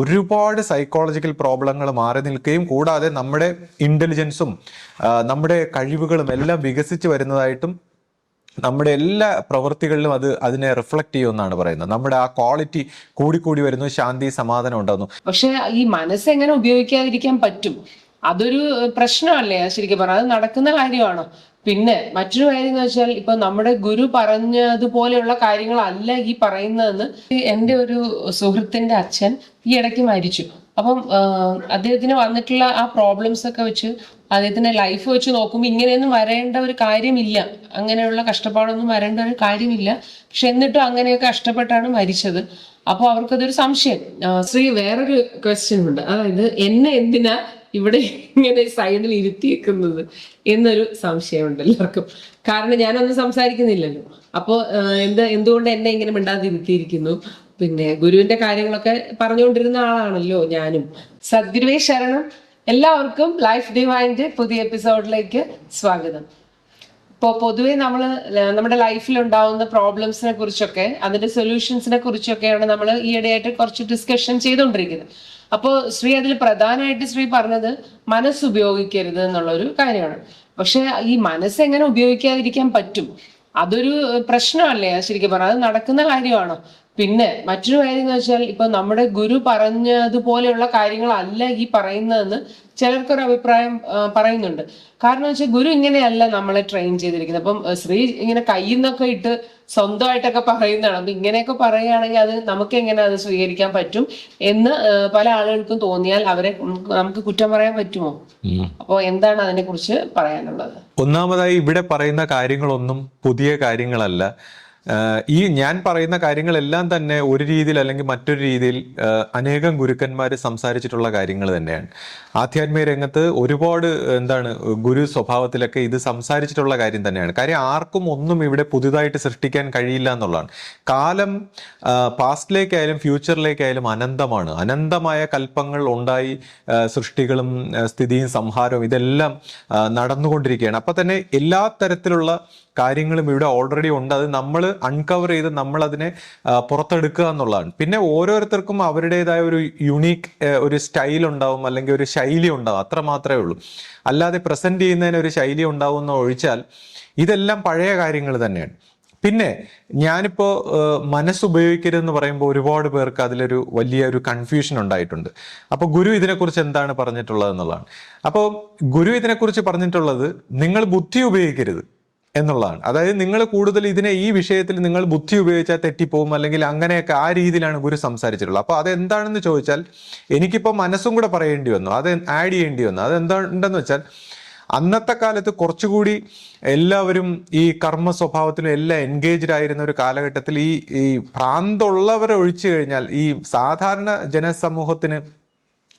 ഒരുപാട് സൈക്കോളജിക്കൽ പ്രോബ്ലങ്ങൾ മാറി നിൽക്കുകയും കൂടാതെ നമ്മുടെ ഇന്റലിജൻസും നമ്മുടെ കഴിവുകളും എല്ലാം വികസിച്ച് വരുന്നതായിട്ടും നമ്മുടെ എല്ലാ പ്രവൃത്തികളിലും അതിനെ റിഫ്ലക്ട് ചെയ്യുമെന്നാണ് പറയുന്നത്. നമ്മുടെ ആ ക്വാളിറ്റി കൂടിക്കൂടി വരുന്നു, ശാന്തി സമാധാനം ഉണ്ടാകുന്നു. പക്ഷെ ഈ മനസ്സ് എങ്ങനെ ഉപയോഗിക്കാതിരിക്കാൻ പറ്റും? അതൊരു പ്രശ്നമല്ലേ ശരിക്കും പറഞ്ഞാൽ? അത് നടക്കുന്ന കാര്യമാണോ? പിന്നെ മറ്റൊരു കാര്യം എന്ന് വെച്ചാൽ ഇപ്പൊ നമ്മുടെ ഗുരു പറഞ്ഞതുപോലെയുള്ള കാര്യങ്ങളല്ല ഈ പറയുന്നതെന്ന് എൻ്റെ ഒരു സുഹൃത്തിന്റെ അച്ഛൻ ഈ ഇടയ്ക്ക് മരിച്ചു. അപ്പം അദ്ദേഹത്തിന് വന്നിട്ടുള്ള ആ പ്രോബ്ലംസ് ഒക്കെ വെച്ച് അദ്ദേഹത്തിന്റെ ലൈഫ് വെച്ച് നോക്കുമ്പോൾ ഇങ്ങനെയൊന്നും വരേണ്ട ഒരു കാര്യമില്ല, അങ്ങനെയുള്ള കഷ്ടപ്പാടൊന്നും വരേണ്ട ഒരു കാര്യമില്ല. പക്ഷെ എന്നിട്ടും അങ്ങനെയൊക്കെ കഷ്ടപ്പെട്ടാണ് മരിച്ചത്. അപ്പോൾ അവർക്കതൊരു സംശയം. ശ്രീ, വേറൊരു ക്വസ്റ്റ്യൻ ഉണ്ട്, അതായത് എന്നെ എന്തിനാ ഇവിടെ ഇങ്ങനെ സൈഡിൽ ഇരുത്തിയേക്കുന്നത് എന്നൊരു സംശയമുണ്ട് എല്ലാവർക്കും. കാരണം ഞാനൊന്നും സംസാരിക്കുന്നില്ലല്ലോ. അപ്പോൾ എന്തുകൊണ്ട് എന്നെ ഇങ്ങനെ മിണ്ടാതിരുത്തിയിരിക്കുന്നു? പിന്നെ ഗുരുവിന്റെ കാര്യങ്ങളൊക്കെ പറഞ്ഞുകൊണ്ടിരുന്ന ആളാണല്ലോ ഞാനും. സദ്ഗുരുവേ ശരണം. എല്ലാവർക്കും ലൈഫ് ഡിവൈൻ്റെ പുതിയ എപ്പിസോഡിലേക്ക് സ്വാഗതം. ഇപ്പോൾ പൊതുവെ നമ്മുടെ ലൈഫിൽ ഉണ്ടാവുന്ന പ്രോബ്ലംസിനെ കുറിച്ചൊക്കെ അതിന്റെ സൊല്യൂഷൻസിനെ കുറിച്ചൊക്കെയാണ് നമ്മൾ ഈയിടെയായിട്ട് കുറച്ച് ഡിസ്കഷൻ ചെയ്തുകൊണ്ടിരിക്കുന്നത്. അപ്പോൾ ശ്രീ അതിൽ പ്രധാനമായിട്ട് ശ്രീ പറഞ്ഞത് മനസ്സ് ഉപയോഗിക്കരുത് എന്നുള്ളൊരു കാര്യമാണ്. പക്ഷെ ഈ മനസ്സ് എങ്ങനെ ഉപയോഗിക്കാതിരിക്കാൻ പറ്റും? അതൊരു പ്രശ്നമല്ലേ ശരിക്കും പറഞ്ഞാൽ? അത് നടക്കുന്ന കാര്യമാണോ? പിന്നെ മറ്റൊരു കാര്യം എന്ന് വെച്ചാൽ ഇപ്പൊ നമ്മുടെ ഗുരു പറഞ്ഞതുപോലെയുള്ള കാര്യങ്ങളല്ല ഈ പറയുന്നതെന്ന് ചിലർക്കൊരു അഭിപ്രായം പറയുന്നുണ്ട്. കാരണം വെച്ചാൽ ഗുരു ഇങ്ങനെയല്ല നമ്മളെ ട്രെയിൻ ചെയ്തിരിക്കുന്നത്. അപ്പം ശ്രീ ഇങ്ങനെ കയ്യിൽ നിന്നൊക്കെ ഇട്ട് സ്വന്തമായിട്ടൊക്കെ പറയുന്നതാണ്. അപ്പൊ ഇങ്ങനെയൊക്കെ പറയുകയാണെങ്കിൽ അത് നമുക്ക് എങ്ങനെ അത് സ്വീകരിക്കാൻ പറ്റും എന്ന് പല ആളുകൾക്കും തോന്നിയാൽ അവരെ നമുക്ക് കുറ്റം പറയാൻ പറ്റുമോ? അപ്പോൾ എന്താണ് അതിനെ കുറിച്ച് പറയാനുള്ളത്? ഒന്നാമതായി ഇവിടെ പറയുന്ന കാര്യങ്ങളൊന്നും പുതിയ കാര്യങ്ങളല്ല. ഈ ഞാൻ പറയുന്ന കാര്യങ്ങളെല്ലാം തന്നെ ഒരു രീതിയിൽ അല്ലെങ്കിൽ മറ്റൊരു രീതിയിൽ അനേകം ഗുരുക്കന്മാർ സംസാരിച്ചിട്ടുള്ള കാര്യങ്ങൾ തന്നെയാണ്. ആധ്യാത്മിക രംഗത്ത് ഒരുപാട് ഗുരു സ്വഭാവത്തിലൊക്കെ ഇത് സംസാരിച്ചിട്ടുള്ള കാര്യം തന്നെയാണ്. കാര്യം ആർക്കും ഒന്നും ഇവിടെ പുതുതായിട്ട് സൃഷ്ടിക്കാൻ കഴിയില്ല എന്നുള്ളതാണ്. കാലം പാസ്റ്റിലേക്കായാലും ഫ്യൂച്ചറിലേക്കായാലും അനന്തമാണ്. അനന്തമായ കൽപ്പങ്ങൾ ഉണ്ടായി, സൃഷ്ടികളും സ്ഥിതിയും സംഹാരവും ഇതെല്ലാം നടന്നുകൊണ്ടിരിക്കുകയാണ്. അപ്പൊ തന്നെ എല്ലാ തരത്തിലുള്ള കാര്യങ്ങളും ഇവിടെ ഓൾറെഡി ഉണ്ട്. അത് നമ്മൾ അൺകവർ ചെയ്ത് നമ്മൾ അതിനെ പുറത്തെടുക്കുക എന്നുള്ളതാണ്. പിന്നെ ഓരോരുത്തർക്കും അവരുടേതായ ഒരു യുണീക്ക് ഒരു സ്റ്റൈൽ ഉണ്ടാവും, അല്ലെങ്കിൽ ഒരു ശൈലി ഉണ്ടാവും, അത്ര മാത്രമേ ഉള്ളൂ. അല്ലാതെ പ്രസന്റ് ചെയ്യുന്നതിന് ഒരു ശൈലി ഉണ്ടാവും എന്ന് ഒഴിച്ചാൽ ഇതെല്ലാം പഴയ കാര്യങ്ങൾ തന്നെയാണ്. പിന്നെ ഞാനിപ്പോൾ മനസ്സുപയോഗിക്കരുതെന്ന് പറയുമ്പോൾ ഒരുപാട് പേർക്ക് അതിലൊരു വലിയൊരു കൺഫ്യൂഷൻ ഉണ്ടായിട്ടുണ്ട്. അപ്പോൾ ഗുരു ഇതിനെക്കുറിച്ച് എന്താണ് പറഞ്ഞിട്ടുള്ളത് എന്നുള്ളതാണ്. അപ്പോൾ ഗുരു ഇതിനെക്കുറിച്ച് പറഞ്ഞിട്ടുള്ളത് നിങ്ങൾ ബുദ്ധി ഉപയോഗിക്കരുത് എന്നുള്ളതാണ്. അതായത് നിങ്ങൾ കൂടുതൽ ഈ വിഷയത്തിൽ നിങ്ങൾ ബുദ്ധി ഉപയോഗിച്ചാൽ തെറ്റിപ്പോവും, അല്ലെങ്കിൽ അങ്ങനെയൊക്കെ ആ രീതിയിലാണ് ഗുരു സംസാരിച്ചിട്ടുള്ളത്. അപ്പോൾ അതെന്താണെന്ന് ചോദിച്ചാൽ എനിക്കിപ്പോൾ മനസ്സും കൂടെ പറയേണ്ടി വന്നു, അത് ആഡ് ചെയ്യേണ്ടി വന്നു. അതെന്താണെന്ന് വെച്ചാൽ അന്നത്തെ കാലത്ത് കുറച്ചുകൂടി എല്ലാവരും ഈ കർമ്മ സ്വഭാവത്തിലും എല്ലാം എൻഗേജ്ഡ് ആയിരുന്ന ഒരു കാലഘട്ടത്തിൽ ഈ ഭ്രാന്തുള്ളവരെ ഒഴിച്ചു കഴിഞ്ഞാൽ ഈ സാധാരണ ജനസമൂഹത്തിന്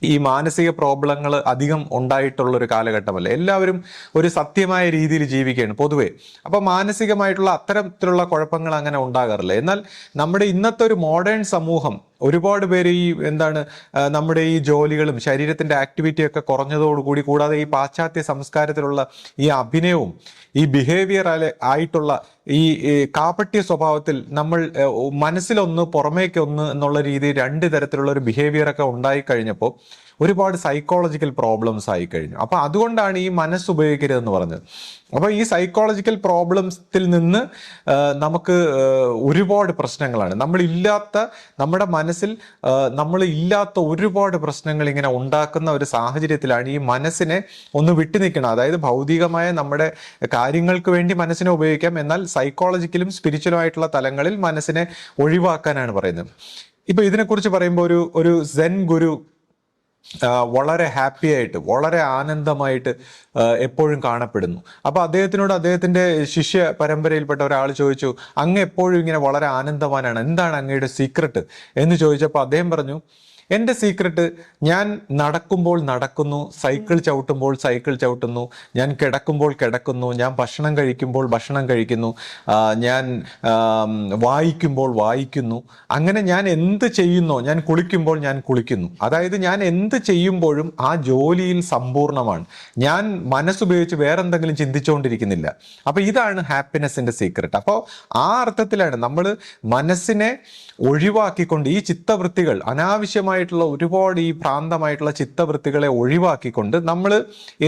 ഈ മാനസിക പ്രോബ്ലങ്ങൾ അധികം ഉണ്ടായിട്ടുള്ള ഒരു കാലഘട്ടമല്ല. എല്ലാവരും ഒരു സത്യമായ രീതിയിൽ ജീവിക്കുകയാണ് പൊതുവെ. അപ്പോൾ മാനസികമായിട്ടുള്ള അത്തരത്തിലുള്ള കുഴപ്പങ്ങൾ അങ്ങനെ ഉണ്ടാകാറില്ല. എന്നാൽ നമ്മുടെ ഇന്നത്തെ ഒരു മോഡേൺ സമൂഹം ഒരുപാട് പേര് നമ്മുടെ ഈ ജോലികളും ശരീരത്തിന്റെ ആക്ടിവിറ്റിയൊക്കെ കുറഞ്ഞതോടുകൂടി, കൂടാതെ ഈ പാശ്ചാത്യ സംസ്കാരത്തിലുള്ള ഈ അഭിനയവും ഈ ബിഹേവിയർ ആയിട്ടുള്ള ഈ കാപട്യ സ്വഭാവത്തിൽ നമ്മൾ മനസ്സിലൊന്ന് പുറമേക്കൊന്ന് എന്നുള്ള രീതിയിൽ രണ്ട് തരത്തിലുള്ള ഒരു ബിഹേവിയർ ഒക്കെ ഉണ്ടായി കഴിഞ്ഞപ്പോൾ ഒരുപാട് സൈക്കോളജിക്കൽ പ്രോബ്ലംസ് ആയി കഴിഞ്ഞു. അപ്പൊ അതുകൊണ്ടാണ് ഈ മനസ്സ് ഉപയോഗിക്കരുതെന്ന് പറഞ്ഞത്. അപ്പൊ ഈ സൈക്കോളജിക്കൽ പ്രോബ്ലംസിൽ നിന്ന് നമുക്ക് ഒരുപാട് പ്രശ്നങ്ങളാണ്. നമ്മുടെ മനസ്സിൽ നമ്മൾ ഇല്ലാത്ത ഒരുപാട് പ്രശ്നങ്ങൾ ഇങ്ങനെ ഉണ്ടാക്കുന്ന ഒരു സാഹചര്യത്തിലാണ് ഈ മനസ്സിനെ ഒന്ന് വിട്ടു നിൽക്കണം. അതായത് ഭൗതികമായ നമ്മുടെ കാര്യങ്ങൾക്ക് വേണ്ടി മനസ്സിനെ ഉപയോഗിക്കാം, എന്നാൽ സൈക്കോളജിക്കലും സ്പിരിച്വലും ആയിട്ടുള്ള തലങ്ങളിൽ മനസ്സിനെ ഒഴിവാക്കാനാണ് പറയുന്നത്. ഇപ്പൊ ഇതിനെക്കുറിച്ച് പറയുമ്പോൾ ഒരു സെൻ ഗുരു വളരെ ഹാപ്പി ആയിട്ട്, വളരെ ആനന്ദമായിട്ട് എപ്പോഴും കാണപ്പെടുന്നു. അപ്പൊ അദ്ദേഹത്തിന്റെ ശിഷ്യ പരമ്പരയിൽപ്പെട്ട ഒരാൾ ചോദിച്ചു, അങ്ങ് എപ്പോഴും ഇങ്ങനെ വളരെ ആനന്ദവാനാണ്, എന്താണ് അങ്ങയുടെ സീക്രട്ട് എന്ന് ചോദിച്ചപ്പോൾ അദ്ദേഹം പറഞ്ഞു, എൻ്റെ സീക്രട്ട് ഞാൻ നടക്കുമ്പോൾ നടക്കുന്നു, സൈക്കിൾ ചവിട്ടുമ്പോൾ സൈക്കിൾ ചവിട്ടുന്നു, ഞാൻ കിടക്കുമ്പോൾ കിടക്കുന്നു, ഞാൻ ഭക്ഷണം കഴിക്കുമ്പോൾ ഭക്ഷണം കഴിക്കുന്നു, ഞാൻ വായിക്കുമ്പോൾ വായിക്കുന്നു, അങ്ങനെ ഞാൻ എന്ത് ചെയ്യുന്നോ, ഞാൻ കുളിക്കുമ്പോൾ ഞാൻ കുളിക്കുന്നു. അതായത് ഞാൻ എന്ത് ചെയ്യുമ്പോഴും ആ ജോലിയിൽ സമ്പൂർണ്ണമാണ്. ഞാൻ മനസ്സുപയോഗിച്ച് വേറെന്തെങ്കിലും ചിന്തിച്ചുകൊണ്ടിരിക്കുന്നില്ല. അപ്പൊ ഇതാണ് ഹാപ്പിനെസിന്റെ സീക്രട്ട്. അപ്പോൾ ആ അർത്ഥത്തിലാണ് നമ്മൾ മനസ്സിനെ ഒഴിവാക്കിക്കൊണ്ട് ഈ ചിത്തവൃത്തികൾ, അനാവശ്യമായ അമിതമായിട്ടുള്ള ഒരുപാട് ഈ ഭ്രാന്തമായിട്ടുള്ള ചിത്തവൃത്തികളെ ഒഴിവാക്കിക്കൊണ്ട് നമ്മൾ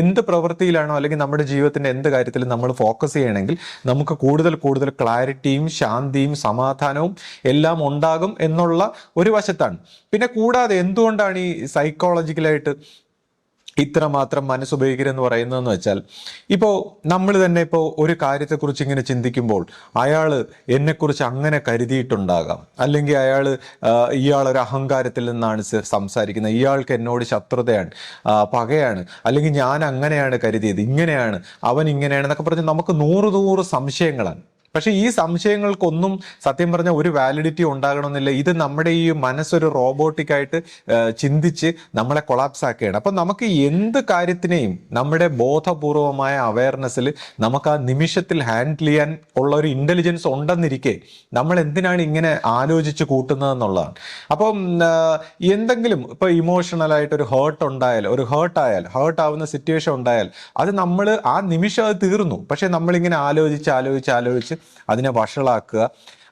എന്ത് പ്രവൃത്തിയിലാണോ അല്ലെങ്കിൽ നമ്മുടെ ജീവിതത്തിന്റെ എന്ത് കാര്യത്തിലും നമ്മൾ ഫോക്കസ് ചെയ്യണമെങ്കിൽ നമുക്ക് കൂടുതൽ കൂടുതൽ ക്ലാരിറ്റിയും ശാന്തിയും സമാധാനവും എല്ലാം ഉണ്ടാകും എന്നുള്ള ഒരു വശത്താണ്. പിന്നെ കൂടാതെ എന്തുകൊണ്ടാണ് ഈ സൈക്കോളജിക്കലായിട്ട് ഇത്രമാത്രം മനസ്സുപയോഗിക്കരുതെന്ന് പറയുന്നതെന്ന് വെച്ചാൽ, ഇപ്പോൾ നമ്മൾ തന്നെ ഇപ്പോൾ ഒരു കാര്യത്തെക്കുറിച്ച് ഇങ്ങനെ ചിന്തിക്കുമ്പോൾ അയാൾ എന്നെക്കുറിച്ച് അങ്ങനെ കരുതിയിട്ടുണ്ടാകാം, അല്ലെങ്കിൽ ഇയാളൊരു അഹങ്കാരത്തിൽ നിന്നാണ് സംസാരിക്കുന്നത്, ഇയാൾക്ക് എന്നോട് ശത്രുതയാണ്, പകയാണ്, അല്ലെങ്കിൽ ഞാൻ അങ്ങനെയാണ് കരുതിയത്, ഇങ്ങനെയാണ്, അവൻ ഇങ്ങനെയാണെന്നൊക്കെ പറഞ്ഞ് നമുക്ക് നൂറ് സംശയങ്ങളാണ്. പക്ഷെ ഈ സംശയങ്ങൾക്കൊന്നും സത്യം പറഞ്ഞ ഒരു വാലിഡിറ്റി ഉണ്ടാകണമെന്നില്ല. ഇത് നമ്മുടെ ഈ മനസ്സൊരു റോബോട്ടിക്കായിട്ട് ചിന്തിച്ച് നമ്മളെ കൊളാപ്സ് ആക്കുകയാണ്. അപ്പം നമുക്ക് എന്ത് കാര്യത്തിനെയും നമ്മുടെ ബോധപൂർവമായ അവയർനെസ്സിൽ നമുക്ക് ആ നിമിഷത്തിൽ ഹാൻഡിൽ ചെയ്യാൻ ഉള്ള ഒരു ഇന്റലിജൻസ് ഉണ്ടെന്നിരിക്കെ നമ്മൾ എന്തിനാണ് ഇങ്ങനെ ആലോചിച്ച് കൂട്ടുന്നതെന്നുള്ളതാണ്. അപ്പം എന്തെങ്കിലും ഇപ്പൊ ഇമോഷണലായിട്ട് ഒരു ഹേർട്ട് ആവുന്ന സിറ്റുവേഷൻ ഉണ്ടായാൽ അത് നമ്മൾ ആ നിമിഷം അത് തീർന്നു. പക്ഷെ നമ്മളിങ്ങനെ ആലോചിച്ച് അതിനെ വഷളാക്കുക.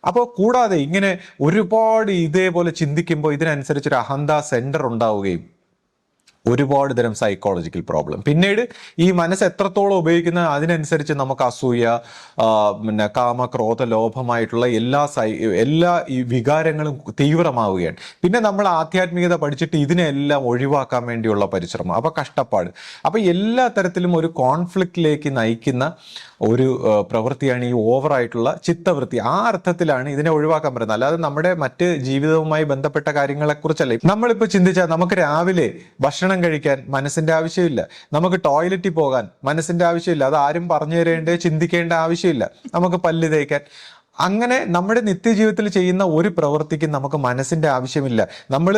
അപ്പോൾ കൂടാതെ ഇങ്ങനെ ഒരുപാട് ഇതേപോലെ ചിന്തിക്കുമ്പോൾ ഇതിനനുസരിച്ചൊരു അഹന്ത സെന്റർ ഉണ്ടാവുകയും ഒരുപാട് തരം സൈക്കോളജിക്കൽ പ്രോബ്ലം. പിന്നീട് ഈ മനസ്സ് എത്രത്തോളം ഉപയോഗിക്കുന്നത് അതിനനുസരിച്ച് നമുക്ക് അസൂയ, പിന്നെ കാമ, ക്രോധ, ലോഭമായിട്ടുള്ള എല്ലാ ഈ വികാരങ്ങളും തീവ്രമാവുകയാണ്. പിന്നെ നമ്മൾ ആധ്യാത്മികത പഠിച്ചിട്ട് ഇതിനെല്ലാം ഒഴിവാക്കാൻ വേണ്ടിയുള്ള പരിശ്രമം, അപ്പോൾ കഷ്ടപ്പാട്, അപ്പോൾ എല്ലാ തരത്തിലും ഒരു കോൺഫ്ലിക്റ്റിലേക്ക് നയിക്കുന്ന ഒരു പ്രവൃത്തിയാണ് ഈ ഓവറായിട്ടുള്ള ചിത്തവൃത്തി. ആ അർത്ഥത്തിലാണ് ഇതിനെ ഒഴിവാക്കാൻ പറയുന്നത്. അല്ലാതെ നമ്മുടെ മറ്റ് ജീവിതവുമായി ബന്ധപ്പെട്ട കാര്യങ്ങളെക്കുറിച്ചല്ല. നമ്മളിപ്പോൾ ചിന്തിച്ചാൽ നമുക്ക് രാവിലെ ഭക്ഷണം കഴിക്കാൻ മനസ്സിന്റെ ആവശ്യമില്ല, നമുക്ക് ടോയ്ലറ്റിൽ പോകാൻ മനസ്സിന്റെ ആവശ്യമില്ല, അത് ആരും പറഞ്ഞു ചിന്തിക്കേണ്ട ആവശ്യമില്ല, നമുക്ക് പല്ല് തേക്കാൻ, അങ്ങനെ നമ്മുടെ നിത്യജീവിതത്തിൽ ചെയ്യുന്ന ഒരു പ്രവൃത്തിക്കും നമുക്ക് മനസ്സിന്റെ ആവശ്യമില്ല. നമ്മൾ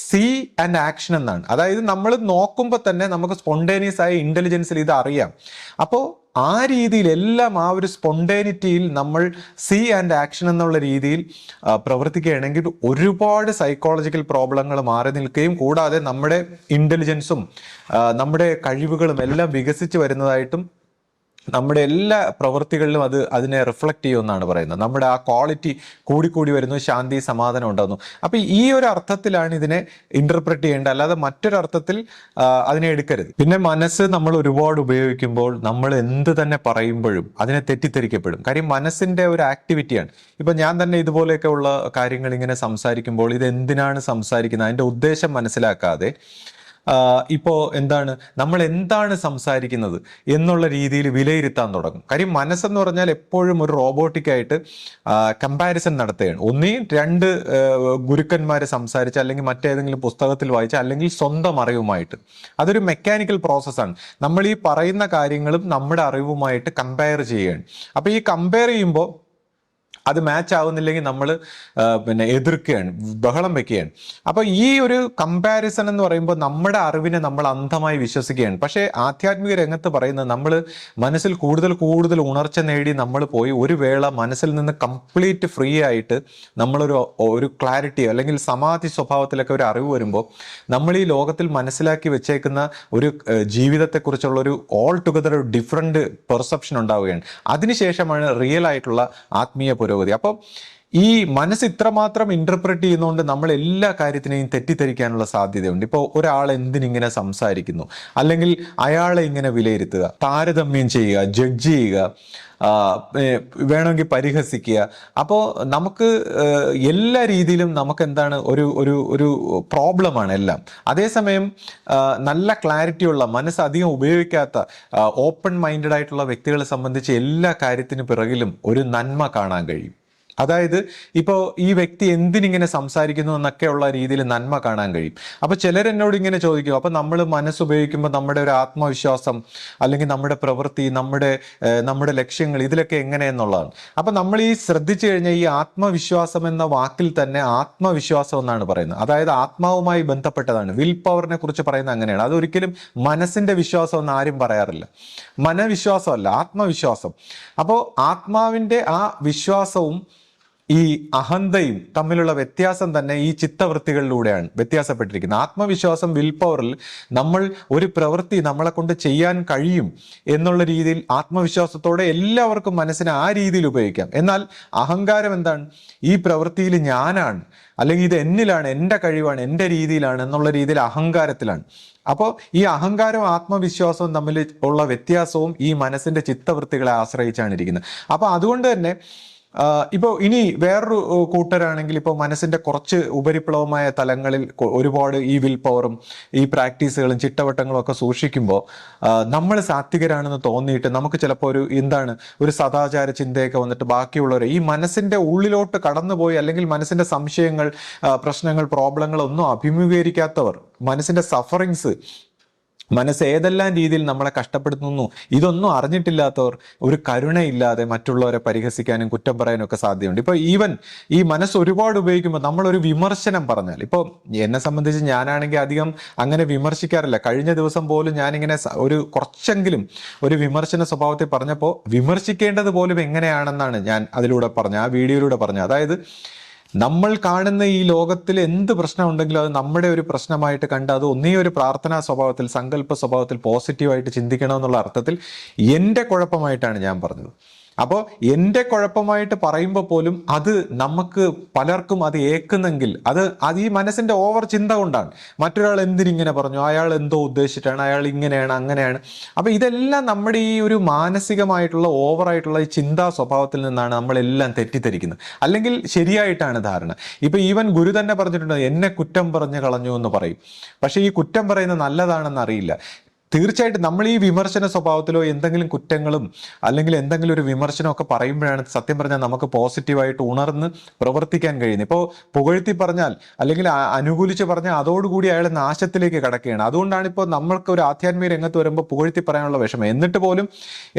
സീ ആൻഡ് ആക്ഷൻ എന്നാണ്. അതായത് നമ്മൾ നോക്കുമ്പോൾ തന്നെ നമുക്ക് സ്പോണ്ടേനിയസ് ആയ ഇന്റലിജൻസിൽ ഇത് അറിയാം. അപ്പോൾ ആ രീതിയിൽ എല്ലാം ആ ഒരു സ്പോണ്ടേനിറ്റിയിൽ നമ്മൾ സീ ആൻഡ് ആക്ഷൻ എന്നുള്ള രീതിയിൽ പ്രവർത്തിക്കുകയാണെങ്കിൽ ഒരുപാട് സൈക്കോളജിക്കൽ പ്രോബ്ലങ്ങൾ മാറി നിൽക്കുകയും കൂടാതെ നമ്മുടെ ഇന്റലിജൻസും നമ്മുടെ കഴിവുകളും എല്ലാം വികസിച്ച് വരുന്നതായിട്ടും നമ്മുടെ എല്ലാ പ്രവൃത്തികളിലും അതിനെ റിഫ്ലക്റ്റ് ചെയ്യുമെന്നാണ് പറയുന്നത്. നമ്മുടെ ആ ക്വാളിറ്റി കൂടിക്കൂടി വരുന്നു, ശാന്തി സമാധാനം ഉണ്ടാകുന്നു. അപ്പോൾ ഈ ഒരു അർത്ഥത്തിലാണ് ഇതിനെ ഇന്റർപ്രറ്റ് ചെയ്യേണ്ടത്, അല്ലാതെ മറ്റൊരർത്ഥത്തിൽ അതിനെ എടുക്കരുത്. പിന്നെ മനസ്സ് നമ്മൾ ഒരുപാട് ഉപയോഗിക്കുമ്പോൾ നമ്മൾ എന്ത് തന്നെ പറയുമ്പോഴും അതിനെ തെറ്റിദ്ധരിക്കപ്പെടും. കാര്യം മനസ്സിന്റെ ഒരു ആക്ടിവിറ്റിയാണ്. ഇപ്പൊ ഞാൻ തന്നെ ഇതുപോലെയൊക്കെ ഉള്ള കാര്യങ്ങൾ ഇങ്ങനെ സംസാരിക്കുമ്പോൾ ഇത് എന്തിനാണ് സംസാരിക്കുന്നത്, അതിന്റെ ഉദ്ദേശം മനസ്സിലാക്കാതെ ഇപ്പോൾ നമ്മൾ എന്താണ് സംസാരിക്കുന്നത് എന്നുള്ള രീതിയിൽ വിലയിരുത്താൻ തുടങ്ങും. കാര്യം മനസ്സെന്ന് പറഞ്ഞാൽ എപ്പോഴും ഒരു റോബോട്ടിക്കായിട്ട് കമ്പാരിസൺ നടത്തുകയാണ്. ഒന്നുകിൽ രണ്ട് ഗുരുക്കന്മാരെ സംസാരിച്ച്, അല്ലെങ്കിൽ മറ്റേതെങ്കിലും പുസ്തകത്തിൽ വായിച്ച്, അല്ലെങ്കിൽ സ്വന്തം അറിവുമായിട്ട്. അതൊരു മെക്കാനിക്കൽ പ്രോസസ്സാണ്. നമ്മൾ ഈ പറയുന്ന കാര്യങ്ങളും നമ്മുടെ അറിവുമായിട്ട് കമ്പയർ ചെയ്യുകയാണ്. അപ്പോൾ ഈ കമ്പയർ ചെയ്യുമ്പോൾ അത് മാച്ച് ആവുന്നില്ലെങ്കിൽ നമ്മൾ പിന്നെ എതിർക്കുകയാണ്, ബഹളം വെക്കുകയാണ്. അപ്പോൾ ഈ ഒരു കമ്പാരിസൺ എന്ന് പറയുമ്പോൾ നമ്മുടെ അറിവിനെ നമ്മൾ അന്ധമായി വിശ്വസിക്കുകയാണ്. പക്ഷേ ആധ്യാത്മിക രംഗത്ത് പറയുന്നത് നമ്മൾ മനസ്സിൽ കൂടുതൽ ഉണർച്ച നേടി നമ്മൾ പോയി ഒരു വേള മനസ്സിൽ നിന്ന് കംപ്ലീറ്റ് ഫ്രീ ആയിട്ട് നമ്മളൊരു ക്ലാരിറ്റി അല്ലെങ്കിൽ സമാധി സ്വഭാവത്തിലൊക്കെ ഒരു അറിവ് വരുമ്പോൾ നമ്മൾ ഈ ലോകത്തിൽ മനസ്സിലാക്കി വെച്ചേക്കുന്ന ഒരു ജീവിതത്തെക്കുറിച്ചുള്ള ഒരു ഓൾ ടുഗദർ ഒരു ഡിഫറെൻറ്റ് പെർസെപ്ഷൻ ഉണ്ടാവുകയാണ്. അതിനുശേഷമാണ് റിയൽ ആയിട്ടുള്ള ആത്മീയ പുരോഗതി. അപ്പം ഈ മനസ്സ് ഇത്രമാത്രം ഇന്റർപ്രറ്റ് ചെയ്യുന്നതുകൊണ്ട് നമ്മൾ എല്ലാ കാര്യത്തിനെയും തെറ്റിദ്ധരിക്കാനുള്ള സാധ്യതയുണ്ട്. ഇപ്പോൾ ഒരാൾ എന്തിനിങ്ങനെ സംസാരിക്കുന്നു, അല്ലെങ്കിൽ അയാളെ ഇങ്ങനെ വിലയിരുത്തുക, താരതമ്യം ചെയ്യുക, ജഡ്ജ് ചെയ്യുക, വേണമെങ്കിൽ പരിഹസിക്കുക. അപ്പോൾ നമുക്ക് എല്ലാ രീതിയിലും നമുക്ക് ഒരു പ്രോബ്ലമാണ് എല്ലാം. അതേസമയം നല്ല ക്ലാരിറ്റിയുള്ള മനസ്സ് അധികം ഉപയോഗിക്കാത്ത ഓപ്പൺ മൈൻഡഡ് ആയിട്ടുള്ള വ്യക്തികളെ സംബന്ധിച്ച് എല്ലാ കാര്യത്തിനു പിറകിലും ഒരു നന്മ കാണാൻ കഴിയും. അതായത് ഇപ്പോൾ ഈ വ്യക്തി എന്തിനിങ്ങനെ സംസാരിക്കുന്നു എന്നൊക്കെയുള്ള രീതിയിൽ നന്മ കാണാൻ കഴിയും. അപ്പോൾ ചിലരെന്നോട് ഇങ്ങനെ ചോദിക്കും, അപ്പോൾ നമ്മൾ മനസ്സുപയോഗിക്കുമ്പോൾ നമ്മുടെ ഒരു ആത്മവിശ്വാസം അല്ലെങ്കിൽ നമ്മുടെ പ്രവൃത്തി, നമ്മുടെ ലക്ഷ്യങ്ങൾ, ഇതിലൊക്കെ എങ്ങനെയെന്നുള്ളതാണ്. അപ്പം നമ്മൾ ഈ ശ്രദ്ധിച്ചു കഴിഞ്ഞാൽ ഈ ആത്മവിശ്വാസം എന്ന വാക്കിൽ തന്നെ ആത്മവിശ്വാസം എന്നാണ് പറയുന്നത്. അതായത് ആത്മാവുമായി ബന്ധപ്പെട്ടതാണ്. വിൽ പവറിനെ കുറിച്ച് പറയുന്നത് അങ്ങനെയാണ്. അതൊരിക്കലും മനസ്സിന്റെ വിശ്വാസം എന്ന് ആരും പറയാറില്ല. മനവിശ്വാസമല്ല, ആത്മവിശ്വാസം. അപ്പോൾ ആത്മാവിൻ്റെ ആ വിശ്വാസവും ഈ അഹന്തയും തമ്മിലുള്ള വ്യത്യാസം തന്നെ ഈ ചിത്തവൃത്തികളിലൂടെയാണ് വ്യത്യാസപ്പെട്ടിരിക്കുന്നത്. ആത്മവിശ്വാസം, വിൽ പവറിൽ നമ്മൾ ഒരു പ്രവൃത്തി നമ്മളെ കൊണ്ട് ചെയ്യാൻ കഴിയും എന്നുള്ള രീതിയിൽ ആത്മവിശ്വാസത്തോടെ എല്ലാവർക്കും മനസ്സിനെ ആ രീതിയിൽ ഉപയോഗിക്കാം. എന്നാൽ അഹങ്കാരം എന്താണ്? ഈ പ്രവൃത്തിയിൽ ഞാനാണ്, അല്ലെങ്കിൽ ഇത് എന്നിലാണ്, എൻ്റെ കഴിവാണ്, എൻ്റെ രീതിയിലാണ് എന്നുള്ള രീതിയിൽ അഹങ്കാരത്തിലാണ്. അപ്പോൾ ഈ അഹങ്കാരവും ആത്മവിശ്വാസവും തമ്മിൽ ഉള്ള വ്യത്യാസവും ഈ മനസ്സിന്റെ ചിത്തവൃത്തികളെ ആശ്രയിച്ചാണ് ഇരിക്കുന്നത്. അപ്പോൾ അതുകൊണ്ട് തന്നെ ഇപ്പോൾ ഇനി വേറൊരു കൂട്ടരാണെങ്കിൽ ഇപ്പോൾ മനസ്സിന്റെ കുറച്ച് ഉപരിപ്ലവമായ തലങ്ങളിൽ ഒരുപാട് ഈ വിൽ പവറും ഈ പ്രാക്ടീസുകളും ചിട്ടവട്ടങ്ങളും ഒക്കെ സൂക്ഷിക്കുമ്പോൾ നമ്മൾ സാത്വികരാണെന്ന് തോന്നിയിട്ട് നമുക്ക് ചിലപ്പോൾ ഒരു സദാചാര ചിന്തയൊക്കെ വന്നിട്ട് ബാക്കിയുള്ളവരെ ഈ മനസ്സിന്റെ ഉള്ളിലോട്ട് കടന്നുപോയി, അല്ലെങ്കിൽ മനസ്സിന്റെ സംശയങ്ങൾ, പ്രശ്നങ്ങൾ, പ്രോബ്ലങ്ങളൊന്നും അഭിമുഖീകരിക്കാത്തവർ, മനസ്സിന്റെ സഫറിങ്സ്, മനസ്സ് ഏതെല്ലാം രീതിയിൽ നമ്മളെ കഷ്ടപ്പെടുത്തുന്നു, ഇതൊന്നും അറിഞ്ഞിട്ടില്ലാത്തവർ ഒരു കരുണയില്ലാതെ മറ്റുള്ളവരെ പരിഹസിക്കാനും കുറ്റം പറയാനും ഒക്കെ സാധ്യതയുണ്ട്. ഇപ്പോൾ ഈവൻ ഈ മനസ്സ് ഒരുപാട് ഉപയോഗിക്കുമ്പോൾ നമ്മളൊരു വിമർശനം പറഞ്ഞാൽ, ഇപ്പോൾ എന്നെ സംബന്ധിച്ച് ഞാനാണെങ്കിൽ അധികം അങ്ങനെ വിമർശിക്കാറില്ല. കഴിഞ്ഞ ദിവസം പോലും ഞാനിങ്ങനെ കുറച്ചെങ്കിലും ഒരു വിമർശന സ്വഭാവത്തിൽ പറഞ്ഞപ്പോൾ വിമർശിക്കേണ്ടത് പോലും എങ്ങനെയാണെന്നാണ് ഞാൻ അതിലൂടെ പറഞ്ഞത്, ആ വീഡിയോയിലൂടെ പറഞ്ഞത്. അതായത് നമ്മൾ കാണുന്ന ഈ ലോകത്തിൽ എന്ത് പ്രശ്നം ഉണ്ടെങ്കിലും അത് നമ്മുടെ ഒരു പ്രശ്നമായിട്ട് കണ്ട് അത് ഒന്നേ ഒരു പ്രാർത്ഥനാ സ്വഭാവത്തിൽ, സങ്കല്പ സ്വഭാവത്തിൽ പോസിറ്റീവായിട്ട് ചിന്തിക്കണമെന്നുള്ള അർത്ഥത്തിൽ എൻ്റെ കുഴപ്പമായിട്ടാണ് ഞാൻ പറഞ്ഞത്. അപ്പോൾ എൻ്റെ കുഴപ്പമായിട്ട് പറയുമ്പോൾ പോലും അത് നമുക്ക് പലർക്കും അത് ഏക്കുന്നെങ്കിൽ അത് ഈ മനസ്സിൻ്റെ ഓവർ ചിന്ത കൊണ്ടാണ്. മറ്റൊരാൾ എന്തിനിങ്ങനെ പറഞ്ഞു, അയാൾ എന്തോ ഉദ്ദേശിച്ചിട്ടാണ്, അയാൾ ഇങ്ങനെയാണ് അങ്ങനെയാണ്. അപ്പോൾ ഇതെല്ലാം നമ്മുടെ ഈ ഒരു മാനസികമായിട്ടുള്ള ഓവറായിട്ടുള്ള ഈ ചിന്താ സ്വഭാവത്തിൽ നിന്നാണ് നമ്മളെല്ലാം തെറ്റിദ്ധരിക്കുന്നത്, അല്ലെങ്കിൽ ശരിയായിട്ടാണ് ധാരണ. ഇപ്പോൾ ഈവൻ ഗുരു തന്നെ പറഞ്ഞിട്ടുണ്ട്, എന്നെ കുറ്റം പറഞ്ഞു കളഞ്ഞു എന്ന് പറയും. പക്ഷേ ഈ കുറ്റം പറയുന്നത് നല്ലതാണെന്ന് അറിയില്ല. തീർച്ചയായിട്ടും നമ്മൾ ഈ വിമർശന സ്വഭാവത്തിലോ എന്തെങ്കിലും കുറ്റങ്ങളും അല്ലെങ്കിൽ എന്തെങ്കിലും ഒരു വിമർശനമൊക്കെ പറയുമ്പോഴാണ് സത്യം പറഞ്ഞാൽ നമുക്ക് പോസിറ്റീവായിട്ട് ഉണർന്ന് പ്രവർത്തിക്കാൻ കഴിയുന്നത്. ഇപ്പോൾ പുകഴ്ത്തി പറഞ്ഞാൽ അല്ലെങ്കിൽ അനുകൂലിച്ച് പറഞ്ഞാൽ അതോടുകൂടി അയാൾ നാശത്തിലേക്ക് കടക്കുകയാണ്. അതുകൊണ്ടാണ് ഇപ്പോൾ നമ്മൾക്ക് ഒരു ആധ്യാത്മിക രംഗത്ത് വരുമ്പോൾ പുകഴ്ത്തി പറയാനുള്ള വിഷമം. എന്നിട്ട് പോലും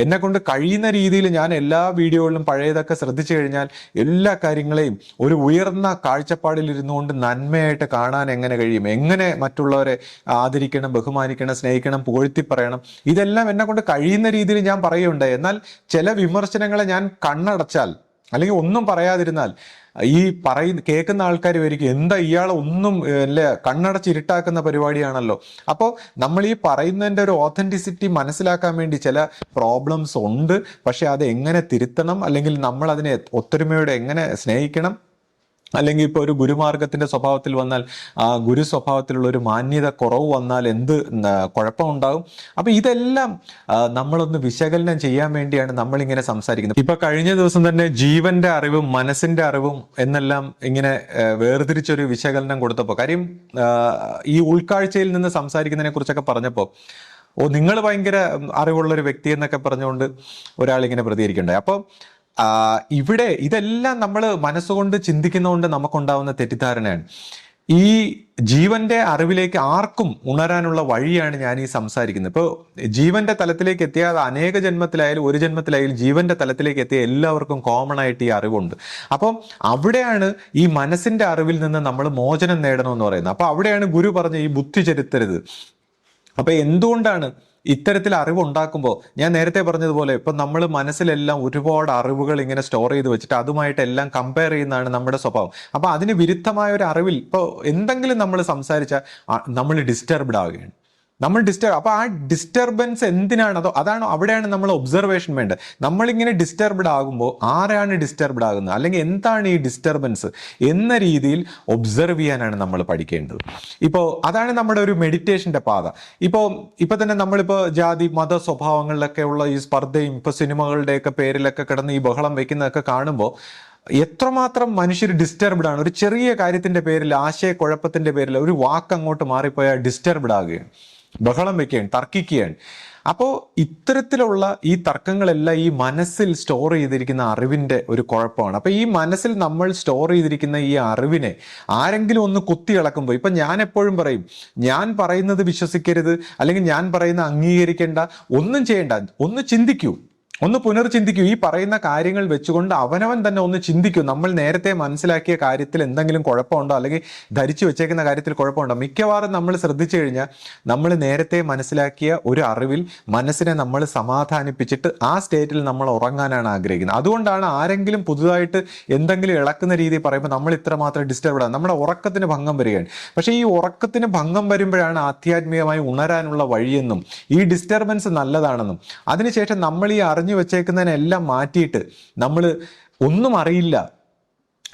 എന്നെ കൊണ്ട് കഴിയുന്ന രീതിയിൽ ഞാൻ എല്ലാ വീഡിയോകളിലും പഴയതൊക്കെ ശ്രദ്ധിച്ചു കഴിഞ്ഞാൽ എല്ലാ കാര്യങ്ങളെയും ഒരു ഉയർന്ന കാഴ്ചപ്പാടിൽ ഇരുന്നുകൊണ്ട് നന്മയായിട്ട് കാണാൻ എങ്ങനെ കഴിയും, എങ്ങനെ മറ്റുള്ളവരെ ആദരിക്കണം, ബഹുമാനിക്കണം, സ്നേഹിക്കണം, പുകഴ്ത്തി പറയണം, ഇതെല്ലാം എന്നെ കൊണ്ട് കഴിയുന്ന രീതിയിൽ ഞാൻ പറയുന്നുണ്ട്. എന്നാൽ ചില വിമർശനങ്ങളെ ഞാൻ കണ്ണടച്ചാൽ അല്ലെങ്കിൽ ഒന്നും പറയാതിരുന്നാൽ ഈ കേൾക്കുന്ന ആൾക്കാർ വരിക്കും, എന്താ ഇയാൾ ഒന്നും അല്ലേ, കണ്ണടച്ചിരുട്ടാക്കുന്ന പരിപാടിയാണല്ലോ. അപ്പോൾ നമ്മൾ ഈ പറയുന്നതിൻ്റെ ഒരു ഓതന്റിസിറ്റി മനസ്സിലാക്കാൻ വേണ്ടി ചില പ്രോബ്ലംസ് ഉണ്ട്. പക്ഷെ അത് എങ്ങനെ തിരുത്തണം, അല്ലെങ്കിൽ നമ്മൾ അതിനെ ഒത്തൊരുമയോടെ എങ്ങനെ സ്നേഹിക്കണം, അല്ലെങ്കിൽ ഇപ്പോൾ ഒരു ഗുരുമാർഗത്തിന്റെ സ്വഭാവത്തിൽ വന്നാൽ ആ ഗുരു സ്വഭാവത്തിലുള്ള ഒരു മാന്യത കുറവ് വന്നാൽ എന്ത് കുഴപ്പമുണ്ടാകും. അപ്പൊ ഇതെല്ലാം നമ്മളൊന്ന് വിശകലനം ചെയ്യാൻ വേണ്ടിയാണ് നമ്മളിങ്ങനെ സംസാരിക്കുന്നത്. ഇപ്പൊ കഴിഞ്ഞ ദിവസം തന്നെ ജീവന്റെ അറിവും മനസ്സിന്റെ അറിവും എന്നെല്ലാം ഇങ്ങനെ വേർതിരിച്ചൊരു വിശകലനം കൊടുത്തപ്പോൾ, കാര്യം ഈ ഉൾക്കാഴ്ചയിൽ നിന്ന് സംസാരിക്കുന്നതിനെ കുറിച്ചൊക്കെ പറഞ്ഞപ്പോൾ, നിങ്ങൾ ഭയങ്കര അറിവുള്ളൊരു വ്യക്തി എന്നൊക്കെ പറഞ്ഞുകൊണ്ട് ഒരാളിങ്ങനെ പ്രതികരിക്കണ്ടായി. അപ്പോൾ ഇവിടെ ഇതെല്ലാം നമ്മൾ മനസ്സുകൊണ്ട് ചിന്തിക്കുന്നതുകൊണ്ട് നമുക്കുണ്ടാവുന്ന തെറ്റിദ്ധാരണയാണ്. ഈ ജീവന്റെ അറിവിലേക്ക് ആർക്കും ഉണരാനുള്ള വഴിയാണ് ഞാൻ ഈ സംസാരിക്കുന്നത്. ഇപ്പോൾ ജീവന്റെ തലത്തിലേക്ക് എത്തിയ അനേക ജന്മത്തിലായാലും ഒരു ജന്മത്തിലായാലും ജീവന്റെ തലത്തിലേക്ക് എത്തിയ എല്ലാവർക്കും കോമൺ ആയിട്ട് ഈ അറിവുണ്ട്. അപ്പം അവിടെയാണ് ഈ മനസ്സിന്റെ അറിവിൽ നിന്ന് നമ്മൾ മോചനം നേടണമെന്ന് പറയുന്നത്. അപ്പൊ അവിടെയാണ് ഗുരു പറഞ്ഞ ഈ ബുദ്ധി ചെലുത്തരുത്. അപ്പൊ എന്തുകൊണ്ടാണ് ഇത്തരത്തിൽ അറിവുണ്ടാക്കുമ്പോൾ ഞാൻ നേരത്തെ പറഞ്ഞതുപോലെ ഇപ്പം നമ്മൾ മനസ്സിലെല്ലാം ഒരുപാട് അറിവുകൾ ഇങ്ങനെ സ്റ്റോർ ചെയ്ത് വെച്ചിട്ട് അതുമായിട്ട് എല്ലാം കമ്പയർ ചെയ്യുന്നതാണ് നമ്മുടെ സ്വഭാവം. അപ്പോൾ അതിന് വിരുദ്ധമായ ഒരു അറിവിൽ ഇപ്പോൾ എന്തെങ്കിലും നമ്മൾ സംസാരിച്ചാൽ നമ്മൾ ഡിസ്റ്റർബ്ഡ് ആവുകയാണ്. അപ്പോൾ ആ ഡിസ്റ്റർബൻസ് എന്തിനാണ്, അതാണ് അവിടെയാണ് നമ്മൾ ഒബ്സർവേഷൻ വേണ്ടത്. നമ്മളിങ്ങനെ ഡിസ്റ്റർബ്ഡ് ആകുമ്പോൾ ആരാണ് ഡിസ്റ്റർബ്ഡ് ആകുന്നത്, അല്ലെങ്കിൽ എന്താണ് ഈ ഡിസ്റ്റർബൻസ് എന്ന രീതിയിൽ ഒബ്സർവ് ചെയ്യാനാണ് നമ്മൾ പഠിക്കേണ്ടത്. ഇപ്പോൾ അതാണ് നമ്മുടെ ഒരു മെഡിറ്റേഷന്റെ പാത. ഇപ്പൊ തന്നെ നമ്മളിപ്പോൾ ജാതി മത സ്വഭാവങ്ങളിലൊക്കെ ഉള്ള ഈ സ്പർദ്ധയും ഇപ്പൊ സിനിമകളുടെയൊക്കെ പേരിലൊക്കെ കിടന്ന് ഈ ബഹളം വെക്കുന്നതൊക്കെ കാണുമ്പോൾ എത്രമാത്രം മനുഷ്യർ ഡിസ്റ്റർബ്ഡ് ആണ്. ഒരു ചെറിയ കാര്യത്തിന്റെ പേരിൽ, ആശയക്കുഴപ്പത്തിന്റെ പേരിൽ ഒരു വാക്ക് അങ്ങോട്ട് മാറിപ്പോയാൽ ഡിസ്റ്റർബ്ഡ് ആകുകയാണ്, ബഹളം വെക്കുകയാണ്, തർക്കിക്കുകയാണ്. അപ്പോൾ ഇത്തരത്തിലുള്ള ഈ തർക്കങ്ങളെല്ലാം ഈ മനസ്സിൽ സ്റ്റോർ ചെയ്തിരിക്കുന്ന അറിവിന്റെ ഒരു കുഴപ്പമാണ്. അപ്പോൾ ഈ മനസ്സിൽ നമ്മൾ സ്റ്റോർ ചെയ്തിരിക്കുന്ന ഈ അറിവിനെ ആരെങ്കിലും ഒന്ന് കുത്തി ഇളക്കുമ്പോൾ, ഇപ്പം ഞാൻ എപ്പോഴും പറയും, ഞാൻ പറയുന്നത് വിശ്വസിക്കരുത്, അല്ലെങ്കിൽ ഞാൻ പറയുന്നത് അംഗീകരിക്കേണ്ട, ഒന്നും ചെയ്യേണ്ട, ഒന്ന് ചിന്തിക്കൂ, ഒന്ന് പുനർചിന്തിക്കൂ. ഈ പറയുന്ന കാര്യങ്ങൾ വെച്ചുകൊണ്ട് അവനവൻ തന്നെ ഒന്ന് ചിന്തിക്കൂ. നമ്മൾ നേരത്തെ മനസ്സിലാക്കിയ കാര്യത്തിൽ എന്തെങ്കിലും കുഴപ്പമുണ്ടോ, അല്ലെങ്കിൽ ധരിച്ചു വെച്ചേക്കുന്ന കാര്യത്തിൽ കുഴപ്പമുണ്ടോ? മിക്കവാറും നമ്മൾ ശ്രദ്ധിച്ചു കഴിഞ്ഞാൽ നമ്മൾ നേരത്തെ മനസ്സിലാക്കിയ ഒരു അറിവിൽ മനസ്സിനെ നമ്മൾ സമാധാനിപ്പിച്ചിട്ട് ആ സ്റ്റേറ്റിൽ നമ്മൾ ഉറങ്ങാനാണ് ആഗ്രഹിക്കുന്നത്. അതുകൊണ്ടാണ് ആരെങ്കിലും പുതുതായിട്ട് എന്തെങ്കിലും ഇളക്കുന്ന രീതി പറയുമ്പോൾ നമ്മൾ ഇത്രമാത്രം ഡിസ്റ്റർബ്ഡ് ആണ്, നമ്മുടെ ഉറക്കത്തിന് ഭംഗം വരികയാണ്. പക്ഷേ ഈ ഉറക്കത്തിന് ഭംഗം വരുമ്പോഴാണ് ആധ്യാത്മികമായി ഉണരാനുള്ള വഴിയെന്നും ഈ ഡിസ്റ്റർബൻസ് നല്ലതാണെന്നും, അതിനുശേഷം നമ്മൾ ഈ അറിഞ്ഞു വെച്ചേക്കുന്നതിനെല്ലാം മാറ്റിയിട്ട് നമ്മൾ ഒന്നും അറിയില്ല,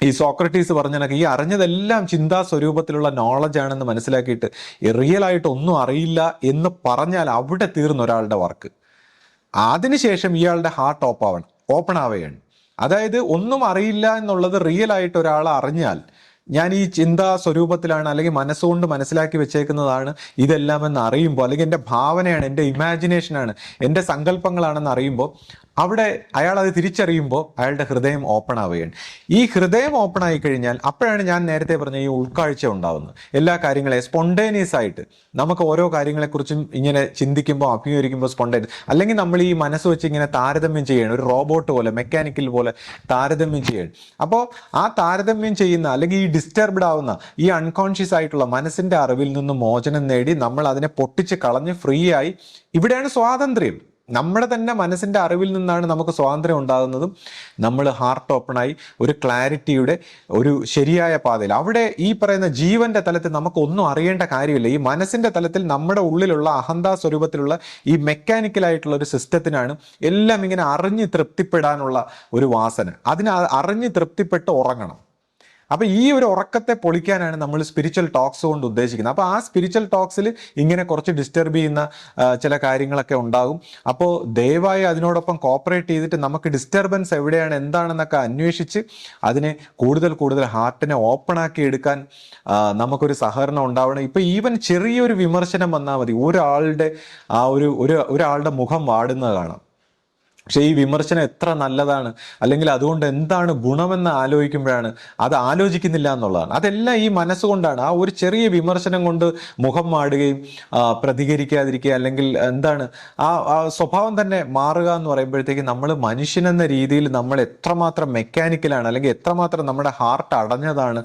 ഈ സോക്രട്ടീസ് പറഞ്ഞ ഈ അറിഞ്ഞതെല്ലാം ചിന്താ സ്വരൂപത്തിലുള്ള നോളജ് ആണെന്ന് മനസ്സിലാക്കിയിട്ട് റിയൽ ആയിട്ട് ഒന്നും അറിയില്ല എന്ന് പറഞ്ഞാൽ അവിടെ തീർന്നു ഒരാളുടെ വർക്ക്. അതിനുശേഷം ഇയാളുടെ ഹാർട്ട് ഓപ്പൺ ആവുകയാണ്. അതായത് ഒന്നും അറിയില്ല എന്നുള്ളത് റിയൽ ആയിട്ട് ഒരാൾ അറിഞ്ഞാൽ, ഞാൻ ഈ ചിന്താ സ്വരൂപത്തിലാണ് അല്ലെങ്കിൽ മനസ്സുകൊണ്ട് മനസ്സിലാക്കി വെച്ചേക്കുന്നതാണ് ഇതെല്ലാം എന്ന് അറിയുമ്പോൾ, അല്ലെങ്കിൽ എൻ്റെ ഭാവനയാണ്, എൻ്റെ ഇമാജിനേഷനാണ്, എൻ്റെ സങ്കല്പങ്ങളാണെന്ന് അറിയുമ്പോൾ, അവിടെ അയാൾ അത് തിരിച്ചറിയുമ്പോൾ അയാളുടെ ഹൃദയം ഓപ്പൺ ആവുകയാണ്. ഈ ഹൃദയം ഓപ്പൺ ആയി കഴിഞ്ഞാൽ അപ്പോഴാണ് ഞാൻ നേരത്തെ പറഞ്ഞ ഈ ഉൾക്കാഴ്ച ഉണ്ടാവുന്നത്. എല്ലാ കാര്യങ്ങളെ സ്പോണ്ടേനിയസ് ആയിട്ട് നമുക്ക് ഓരോ കാര്യങ്ങളെക്കുറിച്ചും ഇങ്ങനെ ചിന്തിക്കുമ്പോൾ അഭിമുഖീകരിക്കുമ്പോൾ സ്പോണ്ടേനിയസ്, അല്ലെങ്കിൽ നമ്മൾ ഈ മനസ്സ് വെച്ച് ഇങ്ങനെ താരതമ്യം ചെയ്യണം, ഒരു റോബോട്ട് പോലെ മെക്കാനിക്കൽ പോലെ താരതമ്യം ചെയ്യണം. അപ്പോൾ ആ താരതമ്യം ചെയ്യുന്ന അല്ലെങ്കിൽ ഈ ഡിസ്റ്റർബ്ഡ് ആവുന്ന ഈ അൺകോൺഷ്യസ് ആയിട്ടുള്ള മനസ്സിന്റെ അറിവിൽ നിന്ന് മോചനം നേടി നമ്മൾ അതിനെ പൊട്ടിച്ച് കളഞ്ഞ് ഫ്രീ ആയി, ഇവിടെയാണ് സ്വാതന്ത്ര്യം. നമ്മുടെ തന്നെ മനസ്സിന്റെ അറിവിൽ നിന്നാണ് നമുക്ക് സ്വാതന്ത്ര്യം ഉണ്ടാകുന്നതും. നമ്മൾ ഹാർട്ട് ഓപ്പണായി ഒരു ക്ലാരിറ്റിയുടെ ഒരു ശരിയായ പാതയിൽ, അവിടെ ഈ പറയുന്ന ജീവന്റെ തലത്തിൽ നമുക്കൊന്നും അറിയേണ്ട കാര്യമില്ല. ഈ മനസ്സിന്റെ തലത്തിൽ നമ്മുടെ ഉള്ളിലുള്ള അഹന്താ സ്വരൂപത്തിലുള്ള ഈ മെക്കാനിക്കലായിട്ടുള്ള ഒരു സിസ്റ്റത്തിനാണ് എല്ലാം ഇങ്ങനെ അറിഞ്ഞ് തൃപ്തിപ്പെടാനുള്ള ഒരു വാസന. അതിന് അറിഞ്ഞ് തൃപ്തിപ്പെട്ട് ഉറങ്ങണം. അപ്പൊ ഈ ഒരു ഉറക്കത്തെ പൊളിക്കാനാണ് നമ്മൾ സ്പിരിച്വൽ ടോക്സ് കൊണ്ട് ഉദ്ദേശിക്കുന്നത്. അപ്പൊ ആ സ്പിരിച്വൽ ടോക്സിൽ ഇങ്ങനെ കുറച്ച് ഡിസ്റ്റർബ് ചെയ്യുന്ന ചില കാര്യങ്ങളൊക്കെ ഉണ്ടാകും. അപ്പോൾ ദയവായി അതിനോടൊപ്പം കോപ്പറേറ്റ് ചെയ്തിട്ട് നമുക്ക് ഡിസ്റ്റർബൻസ് എവിടെയാണ്, എന്താണെന്നൊക്കെ അന്വേഷിച്ച് അതിനെ കൂടുതൽ ഹാർട്ടിനെ ഓപ്പൺ ആക്കി എടുക്കാൻ നമുക്കൊരു സഹകരണം ഉണ്ടാവണം. ഇപ്പൊ ഈവൻ ചെറിയൊരു വിമർശനം വന്നാൽ മതി, ഒരാളുടെ ആ ഒരാളുടെ മുഖം വാടുന്നത് കാണാം. പക്ഷെ ഈ വിമർശനം എത്ര നല്ലതാണ്, അല്ലെങ്കിൽ അതുകൊണ്ട് എന്താണ് ഗുണമെന്ന് ആലോചിക്കുമ്പോഴാണ് അത് ആലോചിക്കുന്നില്ല എന്നുള്ളതാണ്. അതെല്ലാം ഈ മനസ്സുകൊണ്ടാണ്. ആ ഒരു ചെറിയ വിമർശനം കൊണ്ട് മുഖം മാടുകയും പ്രതികരിക്കാതിരിക്കുക, അല്ലെങ്കിൽ എന്താണ് ആ സ്വഭാവം തന്നെ മാറുക എന്ന് പറയുമ്പോഴത്തേക്ക് നമ്മൾ മനുഷ്യനെന്ന രീതിയിൽ നമ്മൾ എത്രമാത്രം മെക്കാനിക്കലാണ്, അല്ലെങ്കിൽ എത്രമാത്രം നമ്മുടെ ഹാർട്ട് അടഞ്ഞതാണ്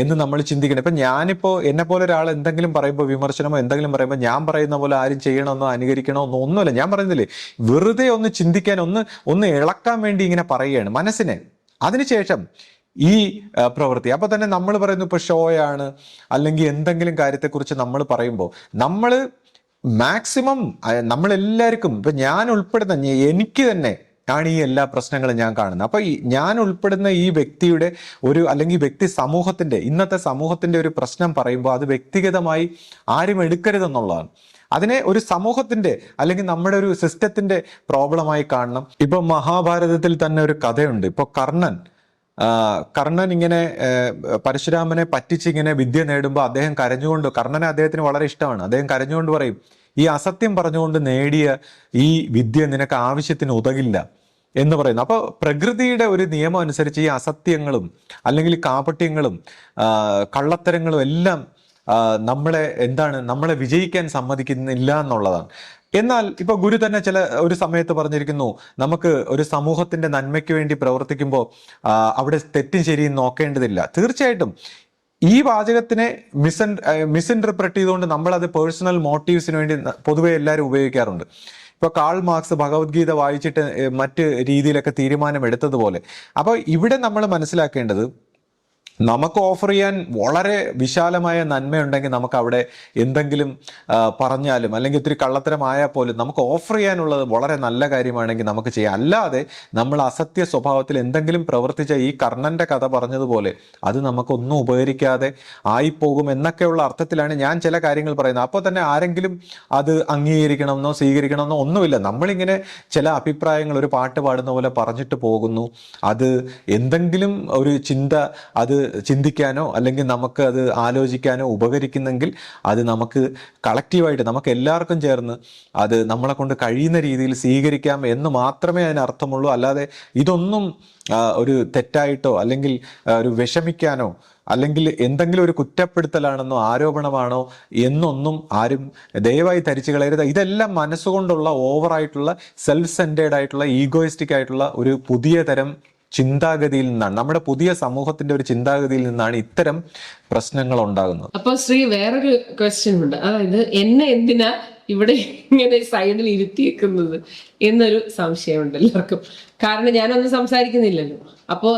എന്ന് നമ്മൾ ചിന്തിക്കണം. ഇപ്പം ഞാനിപ്പോൾ എന്നെ പോലെ ഒരാൾ എന്തെങ്കിലും പറയുമ്പോൾ, വിമർശനമോ എന്തെങ്കിലും പറയുമ്പോൾ, ഞാൻ പറയുന്ന പോലെ ആരും ചെയ്യണമെന്നോ അനുകരിക്കണമെന്നോ ഒന്നുമില്ല. ഞാൻ പറയുന്നില്ലേ, വെറുതെ ഒന്ന് ചിന്തിക്കാൻ, ഒന്ന് ഇളക്കാൻ വേണ്ടി ഇങ്ങനെ പറയുകയാണ് മനസ്സിനെ. അതിനുശേഷം ഈ പ്രവൃത്തി അപ്പൊ തന്നെ നമ്മൾ പറയുന്നു ഇപ്പൊ ഷോയാണ്, അല്ലെങ്കിൽ എന്തെങ്കിലും കാര്യത്തെക്കുറിച്ച് നമ്മൾ പറയുമ്പോൾ നമ്മൾ മാക്സിമം നമ്മളെല്ലാവർക്കും, ഇപ്പൊ ഞാൻ ഉൾപ്പെടുന്ന എനിക്ക് തന്നെ ആണ് ഈ എല്ലാ പ്രശ്നങ്ങളും ഞാൻ കാണുന്നത്. അപ്പൊ ഞാൻ ഉൾപ്പെടുന്ന ഈ വ്യക്തിയുടെ അല്ലെങ്കിൽ വ്യക്തി സമൂഹത്തിന്റെ, ഇന്നത്തെ സമൂഹത്തിന്റെ ഒരു പ്രശ്നം പറയുമ്പോൾ അത് വ്യക്തിഗതമായി ആരും എടുക്കരുതെന്നുള്ളതാണ്. അതിനെ ഒരു സമൂഹത്തിന്റെ അല്ലെങ്കിൽ നമ്മുടെ ഒരു സിസ്റ്റത്തിന്റെ പ്രോബ്ലമായി കാണണം. ഇപ്പൊ മഹാഭാരതത്തിൽ തന്നെ ഒരു കഥയുണ്ട്. ഇപ്പൊ കർണൻ ഇങ്ങനെ പരശുരാമനെ പറ്റിച്ച് ഇങ്ങനെ വിദ്യ നേടുമ്പോൾ അദ്ദേഹം കരഞ്ഞുകൊണ്ട്, കർണനെ അദ്ദേഹത്തിന് വളരെ ഇഷ്ടമാണ്, അദ്ദേഹം കരഞ്ഞുകൊണ്ട് പറയും, ഈ അസത്യം പറഞ്ഞുകൊണ്ട് നേടിയ ഈ വിദ്യ നിനക്ക് ആവശ്യത്തിന് ഉതകില്ല എന്ന് പറയുന്നു. അപ്പോൾ പ്രകൃതിയുടെ ഒരു നിയമം അനുസരിച്ച് ഈ അസത്യങ്ങളും അല്ലെങ്കിൽ കാപട്യങ്ങളും കള്ളത്തരങ്ങളും എല്ലാം നമ്മളെ വിജയിക്കാൻ സമ്മതിക്കുന്നില്ല എന്നുള്ളതാണ്. എന്നാൽ ഇപ്പൊ ഗുരു തന്നെ ഒരു സമയത്ത് പറഞ്ഞിരിക്കുന്നു, നമുക്ക് ഒരു സമൂഹത്തിന്റെ നന്മയ്ക്ക് വേണ്ടി പ്രവർത്തിക്കുമ്പോൾ അവിടെ തെറ്റും ശരിയും നോക്കേണ്ടതില്ല. തീർച്ചയായിട്ടും ഈ വാചകത്തിനെ മിസ്ഇൻറ്റർപ്രറ്റ് ചെയ്തുകൊണ്ട് നമ്മളത് പേഴ്സണൽ മോട്ടീവ്സിന് വേണ്ടി പൊതുവെ എല്ലാവരും ഉപയോഗിക്കാറുണ്ട്. ഇപ്പൊ കാൾ മാർക്സ് ഭഗവത്ഗീത വായിച്ചിട്ട് മറ്റ് രീതിയിലൊക്കെ തീരുമാനമെടുത്തതുപോലെ. അപ്പൊ ഇവിടെ നമ്മൾ മനസ്സിലാക്കേണ്ടത്, നമുക്ക് ഓഫർ ചെയ്യാൻ വളരെ വിശാലമായ നന്മയുണ്ടെങ്കിൽ നമുക്ക് അവിടെ എന്തെങ്കിലും പറഞ്ഞാലും അല്ലെങ്കിൽ ഇത്തിരി കള്ളത്തരമായാൽ പോലും നമുക്ക് ഓഫർ ചെയ്യാനുള്ളത് വളരെ നല്ല കാര്യമാണെങ്കിൽ നമുക്ക് ചെയ്യാം. അല്ലാതെ നമ്മൾ അസത്യ സ്വഭാവത്തിൽ എന്തെങ്കിലും പ്രവർത്തിച്ച ഈ കർണന്റെ കഥ പറഞ്ഞതുപോലെ അത് നമുക്കൊന്നും ഉപകരിക്കാതെ ആയിപ്പോകും എന്നൊക്കെയുള്ള അർത്ഥത്തിലാണ് ഞാൻ ചില കാര്യങ്ങൾ പറയുന്നത്. അപ്പോൾ തന്നെ ആരെങ്കിലും അത് അംഗീകരിക്കണമെന്നോ സ്വീകരിക്കണമെന്നോ ഒന്നുമില്ല. നമ്മളിങ്ങനെ ചില അഭിപ്രായങ്ങൾ ഒരു പാട്ട് പാടുന്ന പോലെ പറഞ്ഞിട്ട് പോകുന്നു. അത് എന്തെങ്കിലും ഒരു അത് ചിന്തിക്കാനോ അല്ലെങ്കിൽ നമുക്ക് അത് ആലോചിക്കാനോ ഉപകരിക്കുന്നെങ്കിൽ അത് നമുക്ക് കളക്റ്റീവായിട്ട് നമുക്ക് എല്ലാവർക്കും ചേർന്ന് അത് നമ്മളെ കൊണ്ട് കഴിയുന്ന രീതിയിൽ സ്വീകരിക്കാം എന്ന് മാത്രമേ അതിന് അർത്ഥമുള്ളൂ. അല്ലാതെ ഇതൊന്നും ഒരു തെറ്റായിട്ടോ അല്ലെങ്കിൽ ഒരു വിഷമിക്കാനോ അല്ലെങ്കിൽ എന്തെങ്കിലും ഒരു കുറ്റപ്പെടുത്തലാണെന്നോ ആരോപണമാണോ എന്നൊന്നും ആരും ദയവായി ധരിച്ചു കളയരുത്. ഇതെല്ലാം മനസ്സുകൊണ്ടുള്ള ഓവറായിട്ടുള്ള സെൽഫ് സെൻറ്റേർഡ് ആയിട്ടുള്ള ഈഗോയിസ്റ്റിക് ആയിട്ടുള്ള ഒരു പുതിയ തരം ചിന്താഗതിയിൽ നിന്നാണ്, നമ്മുടെ പുതിയ സമൂഹത്തിന്റെ ഒരു ചിന്താഗതിയിൽ നിന്നാണ് ഇത്തരം പ്രശ്നങ്ങൾ ഉണ്ടാകുന്നത്. അപ്പൊ ശ്രീ വേറൊരു ക്വസ്റ്റ്യൻ ഉണ്ട്, അതായത് എന്നെ എന്തിനാ ഇവിടെ ഇങ്ങനെ സൈഡിൽ ഇരുത്തിയേക്കുന്നത് എന്നൊരു സംശയമുണ്ട് എല്ലാവർക്കും. കാരണം ഞാനൊന്നും സംസാരിക്കുന്നില്ലല്ലോ. അപ്പോ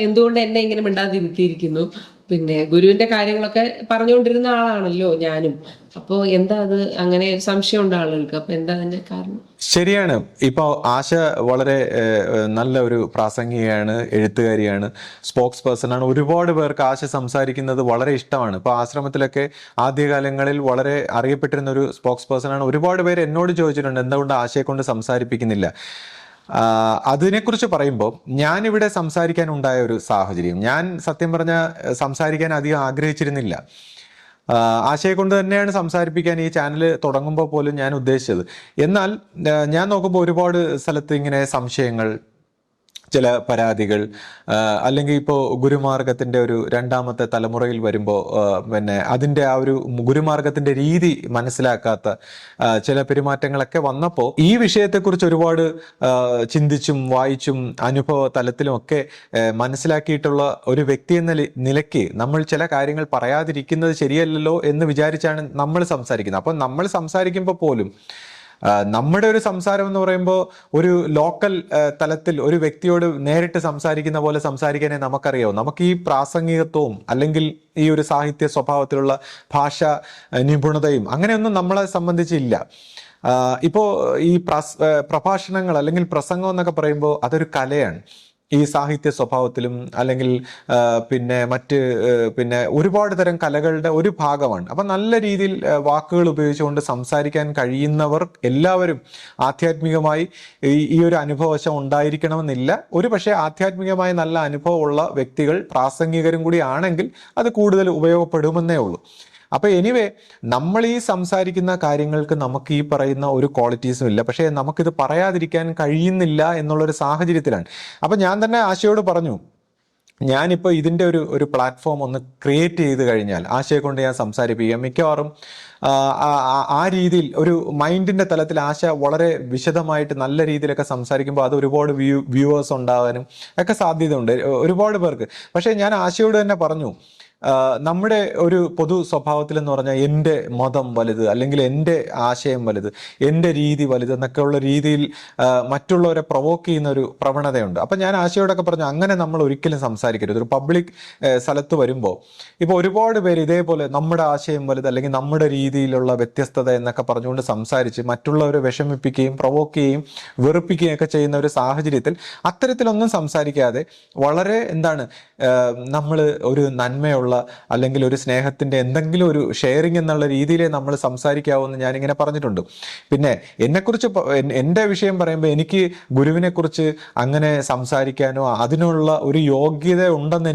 എന്തുകൊണ്ട് എന്നെ ഇങ്ങനെ മിണ്ടാതെ ഇരുത്തിയിരിക്കുന്നു? പിന്നെ ഗുരുവിന്റെ കാര്യങ്ങളൊക്കെ പറഞ്ഞുകൊണ്ടിരുന്ന ആളാണല്ലോ ഞാനും. അപ്പോ എന്താ അത് അങ്ങനെ സംശയമുണ്ട് ആളുകൾക്ക്. അപ്പൊ എന്താ അതിന്റെ കാരണം? ശരിയാണ്. ഇപ്പോൾ ആശ വളരെ നല്ല ഒരു പ്രാസംഗികയാണ്, എഴുത്തുകാരിയാണ്, സ്പോക്സ് പേഴ്സൺ ആണ്. ഒരുപാട് പേർക്ക് ആശ സംസാരിക്കുന്നത് വളരെ ഇഷ്ടമാണ്. ഇപ്പോൾ ആശ്രമത്തിലൊക്കെ ആദ്യകാലങ്ങളിൽ വളരെ അറിയപ്പെട്ടിരുന്ന ഒരു സ്പോക്സ് പേഴ്സൺ ആണ്. ഒരുപാട് പേര് എന്നോട് ചോദിച്ചിട്ടുണ്ട് എന്തുകൊണ്ട് ആശയെ കൊണ്ട് സംസാരിപ്പിക്കുന്നില്ല. അതിനെക്കുറിച്ച് പറയുമ്പോൾ ഞാനിവിടെ സംസാരിക്കാനുണ്ടായ ഒരു സാഹചര്യം, ഞാൻ സത്യം പറഞ്ഞ സംസാരിക്കാൻ അധികം ആഗ്രഹിച്ചിരുന്നില്ല. ആശയെ കൊണ്ട് തന്നെയാണ് സംസാരിപ്പിക്കാൻ ഈ ചാനൽ തുടങ്ങുമ്പോൾ പോലും ഞാൻ ഉദ്ദേശിച്ചത്. എന്നാൽ ഞാൻ നോക്കുമ്പോൾ ഒരുപാട് സ്ഥലത്ത് ഇങ്ങനെ സംശയങ്ങൾ, ചില പരാതികൾ, അല്ലെങ്കിൽ ഇപ്പോൾ ഗുരുമാർഗത്തിൻ്റെ ഒരു രണ്ടാമത്തെ തലമുറയിൽ വരുമ്പോൾ പിന്നെ അതിൻ്റെ ആ ഒരു ഗുരുമാർഗത്തിൻ്റെ രീതി മനസ്സിലാക്കാത്ത ചില പെരുമാറ്റങ്ങളൊക്കെ വന്നപ്പോൾ ഈ വിഷയത്തെക്കുറിച്ച് ഒരുപാട് ചിന്തിച്ചും വായിച്ചും അനുഭവ തലത്തിലുമൊക്കെ മനസ്സിലാക്കിയിട്ടുള്ള ഒരു വ്യക്തി എന്ന നിലയ്ക്ക് നമ്മൾ ചില കാര്യങ്ങൾ പറയാതിരിക്കുന്നത് ശരിയല്ലല്ലോ എന്ന് വിചാരിച്ചാണ് നമ്മൾ സംസാരിക്കുന്നത്. അപ്പോൾ നമ്മൾ സംസാരിക്കുമ്പോൾ പോലും നമ്മുടെ ഒരു സംസാരം എന്ന് പറയുമ്പോൾ ഒരു ലോക്കൽ തലത്തിൽ ഒരു വ്യക്തിയോട് നേരിട്ട് സംസാരിക്കുന്ന പോലെ സംസാരിക്കാനേ നമുക്കറിയാവൂ. നമുക്ക് ഈ പ്രാസംഗികത്വവും അല്ലെങ്കിൽ ഈ ഒരു സാഹിത്യ സ്വഭാവത്തിലുള്ള ഭാഷ നിപുണതയും അങ്ങനെയൊന്നും നമ്മളെ സംബന്ധിച്ചില്ല. ഇപ്പോൾ ഈ പ്രഭാഷണങ്ങൾ അല്ലെങ്കിൽ പ്രസംഗം എന്നൊക്കെ പറയുമ്പോൾ അതൊരു കലയാണ്. ഈ സാഹിത്യ സ്വഭാവത്തിലും അല്ലെങ്കിൽ പിന്നെ ഒരുപാട് തരം കലകളുടെ ഒരു ഭാഗമാണ്. അപ്പം നല്ല രീതിയിൽ വാക്കുകൾ ഉപയോഗിച്ചുകൊണ്ട് സംസാരിക്കാൻ കഴിയുന്നവർ എല്ലാവരും ആധ്യാത്മികമായി ഈ ഒരു അനുഭവവശം ഉണ്ടായിരിക്കണമെന്നില്ല. ഒരു പക്ഷേ ആധ്യാത്മികമായി നല്ല അനുഭവമുള്ള വ്യക്തികൾ പ്രാസംഗികരും കൂടി ആണെങ്കിൽ അത് കൂടുതൽ ഉപയോഗപ്പെടുമെന്നേ ഉള്ളൂ. അപ്പോൾ എനിവേ, നമ്മൾ ഈ സംസാരിക്കുന്ന കാര്യങ്ങൾക്ക് നമുക്ക് ഈ പറയുന്ന ഒരു ക്വാളിറ്റീസും ഇല്ല, പക്ഷേ നമുക്കിത് പറയാതിരിക്കാൻ കഴിയുന്നില്ല എന്നുള്ളൊരു സാഹചര്യത്തിലാണ്. അപ്പം ഞാൻ തന്നെ ആശയോട് പറഞ്ഞു, ഞാനിപ്പോൾ ഇതിൻ്റെ ഒരു പ്ലാറ്റ്ഫോം ഒന്ന് ക്രിയേറ്റ് ചെയ്ത് കഴിഞ്ഞാൽ ആശയെ കൊണ്ട് ഞാൻ സംസാരിപ്പിക്കാം. മിക്കവാറും ആ രീതിയിൽ ഒരു മൈൻഡിൻ്റെ തലത്തിൽ ആശ വളരെ വിശദമായിട്ട് നല്ല രീതിയിലൊക്കെ സംസാരിക്കുമ്പോൾ അത് ഒരുപാട് വ്യൂവേഴ്സ് ഉണ്ടാകാനും ഒക്കെ സാധ്യതയുണ്ട് ഒരുപാട് പേർക്ക്. പക്ഷേ ഞാൻ ആശയോട് തന്നെ പറഞ്ഞു, നമ്മുടെ ഒരു പൊതു സ്വഭാവത്തിൽ എന്ന് പറഞ്ഞാൽ എൻ്റെ മതം വലുത്, അല്ലെങ്കിൽ എൻ്റെ ആശയം വലുത്, എൻ്റെ രീതി വലുത് എന്നൊക്കെ ഉള്ള രീതിയിൽ മറ്റുള്ളവരെ പ്രൊവോക്ക് ചെയ്യുന്ന ഒരു പ്രവണതയുണ്ട്. അപ്പം ഞാൻ ആശയോടൊക്കെ പറഞ്ഞു, അങ്ങനെ നമ്മൾ ഒരിക്കലും സംസാരിക്കരുത്. ഒരു പബ്ലിക് സ്ഥലത്ത് വരുമ്പോൾ ഇപ്പോൾ ഒരുപാട് പേര് ഇതേപോലെ നമ്മുടെ ആശയം വലുത് അല്ലെങ്കിൽ നമ്മുടെ രീതിയിലുള്ള വ്യത്യസ്തത എന്നൊക്കെ പറഞ്ഞുകൊണ്ട് സംസാരിച്ച് മറ്റുള്ളവരെ വിഷമിപ്പിക്കുകയും പ്രൊവോക്ക് ചെയ്യുകയും വെറുപ്പിക്കുകയും ഒക്കെ ചെയ്യുന്ന ഒരു സാഹചര്യത്തിൽ അത്തരത്തിലൊന്നും സംസാരിക്കാതെ വളരെ നമ്മൾ ഒരു നന്മയുള്ള അല്ലെങ്കിൽ ഒരു സ്നേഹത്തിന്റെ എന്തെങ്കിലും ഒരു ഷെയറിങ് എന്നുള്ള രീതിയിലേ നമ്മൾ സംസാരിക്കാവൂന്ന് ഞാനിങ്ങനെ പറഞ്ഞിട്ടുണ്ട്. പിന്നെ എൻ്റെ വിഷയം പറയുമ്പോൾ എനിക്ക് ഗുരുവിനെ കുറിച്ച് അങ്ങനെ സംസാരിക്കാനോ അതിനുള്ള ഒരു യോഗ്യത ഉണ്ടെന്ന്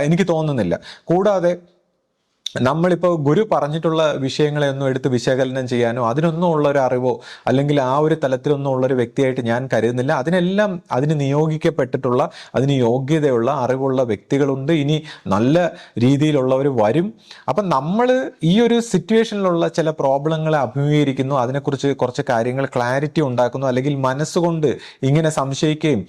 എനിക്ക് തോന്നുന്നില്ല. കൂടാതെ നമ്മളിപ്പോൾ ഗുരു പറഞ്ഞിട്ടുള്ള വിഷയങ്ങളെ ഒന്നും എടുത്ത് വിശകലനം ചെയ്യാനോ അതിനൊന്നും ഉള്ളൊരു അറിവോ അല്ലെങ്കിൽ ആ ഒരു തലത്തിലൊന്നും ഉള്ളൊരു വ്യക്തിയായിട്ട് ഞാൻ കരുതുന്നില്ല. അതിനെല്ലാം അതിന് നിയോഗിക്കപ്പെട്ടിട്ടുള്ള അതിന് യോഗ്യതയുള്ള അറിവുള്ള വ്യക്തികളുണ്ട്. ഇനി നല്ല രീതിയിലുള്ളവർ വരും. അപ്പം നമ്മൾ ഈ ഒരു സിറ്റുവേഷനിലുള്ള ചില പ്രോബ്ലങ്ങളെ അഭിമുഖീകരിക്കുന്നു, അതിനെക്കുറിച്ച് കുറച്ച് കാര്യങ്ങൾ ക്ലാരിറ്റി ഉണ്ടാക്കുന്നു, അല്ലെങ്കിൽ മനസ്സുകൊണ്ട് ഇങ്ങനെ സംശയിക്കുകയും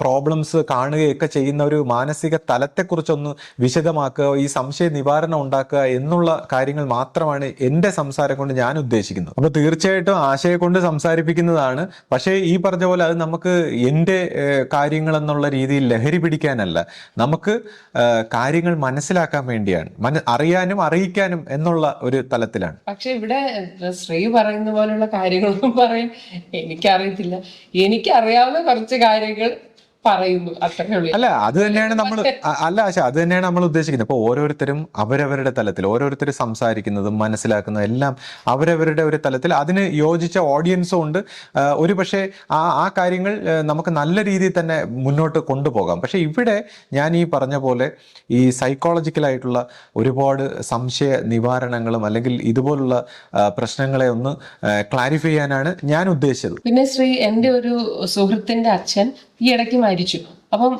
പ്രോബ്ലംസ് കാണുകയൊക്കെ ചെയ്യുന്ന ഒരു മാനസിക തലത്തെക്കുറിച്ചൊന്ന് വിശദമാക്കുക, ഈ സംശയ നിവാരണം ഉണ്ടാക്കുക എന്നുള്ള കാര്യങ്ങൾ മാത്രമാണ് എൻ്റെ സംസാരം കൊണ്ട് ഞാൻ ഉദ്ദേശിക്കുന്നത്. അപ്പോൾ തീർച്ചയായിട്ടും ആശയെ കൊണ്ട് സംസാരിപ്പിക്കുന്നതാണ്. പക്ഷേ ഈ പറഞ്ഞ പോലെ അത് നമുക്ക് എൻ്റെ കാര്യങ്ങൾ എന്നുള്ള രീതിയിൽ ലഹരി പിടിക്കാനല്ല, നമുക്ക് കാര്യങ്ങൾ മനസ്സിലാക്കാൻ വേണ്ടിയാണ്, അറിയാനും അറിയിക്കാനും എന്നുള്ള ഒരു തലത്തിലാണ്. പക്ഷെ ഇവിടെ ശ്രീ പറയുന്ന പോലുള്ള കാര്യങ്ങളൊന്നും പറയാൻ എനിക്കറിയത്തില്ല. എനിക്കറിയാവുന്ന കുറച്ച് കാര്യങ്ങൾ പറയുന്നു, അത്രേ ഉള്ളൂ. അത് തന്നെയാണ് നമ്മൾ ഉദ്ദേശിക്കുന്നത്. ഇപ്പോൾ ഓരോരുത്തരും അവരവരുടെ തലത്തിൽ ഓരോരുത്തർ സംസാരിക്കുന്നതും മനസ്സിലാക്കുന്നതും എല്ലാം അവരവരുടെ ഒരു തലത്തിൽ അതിന് യോജിച്ച ഓഡിയൻസും ഉണ്ട്. ഒരു പക്ഷേ ആ കാര്യങ്ങൾ നമുക്ക് നല്ല രീതിയിൽ തന്നെ മുന്നോട്ട് കൊണ്ടുപോകാം. പക്ഷെ ഇവിടെ ഞാൻ ഈ പറഞ്ഞ പോലെ ഈ സൈക്കോളജിക്കലായിട്ടുള്ള ഒരുപാട് സംശയ നിവാരണങ്ങളും അല്ലെങ്കിൽ ഇതുപോലുള്ള പ്രശ്നങ്ങളെ ഒന്ന് ക്ലാരിഫൈ ചെയ്യാനാണ് ഞാൻ ഉദ്ദേശിച്ചത്. പിന്നെ ശ്രീ, എൻ്റെ ഒരു സുഹൃത്തിന്റെ അച്ഛൻ ഈ ഇടയ്ക്ക് മരിച്ചു. അപ്പം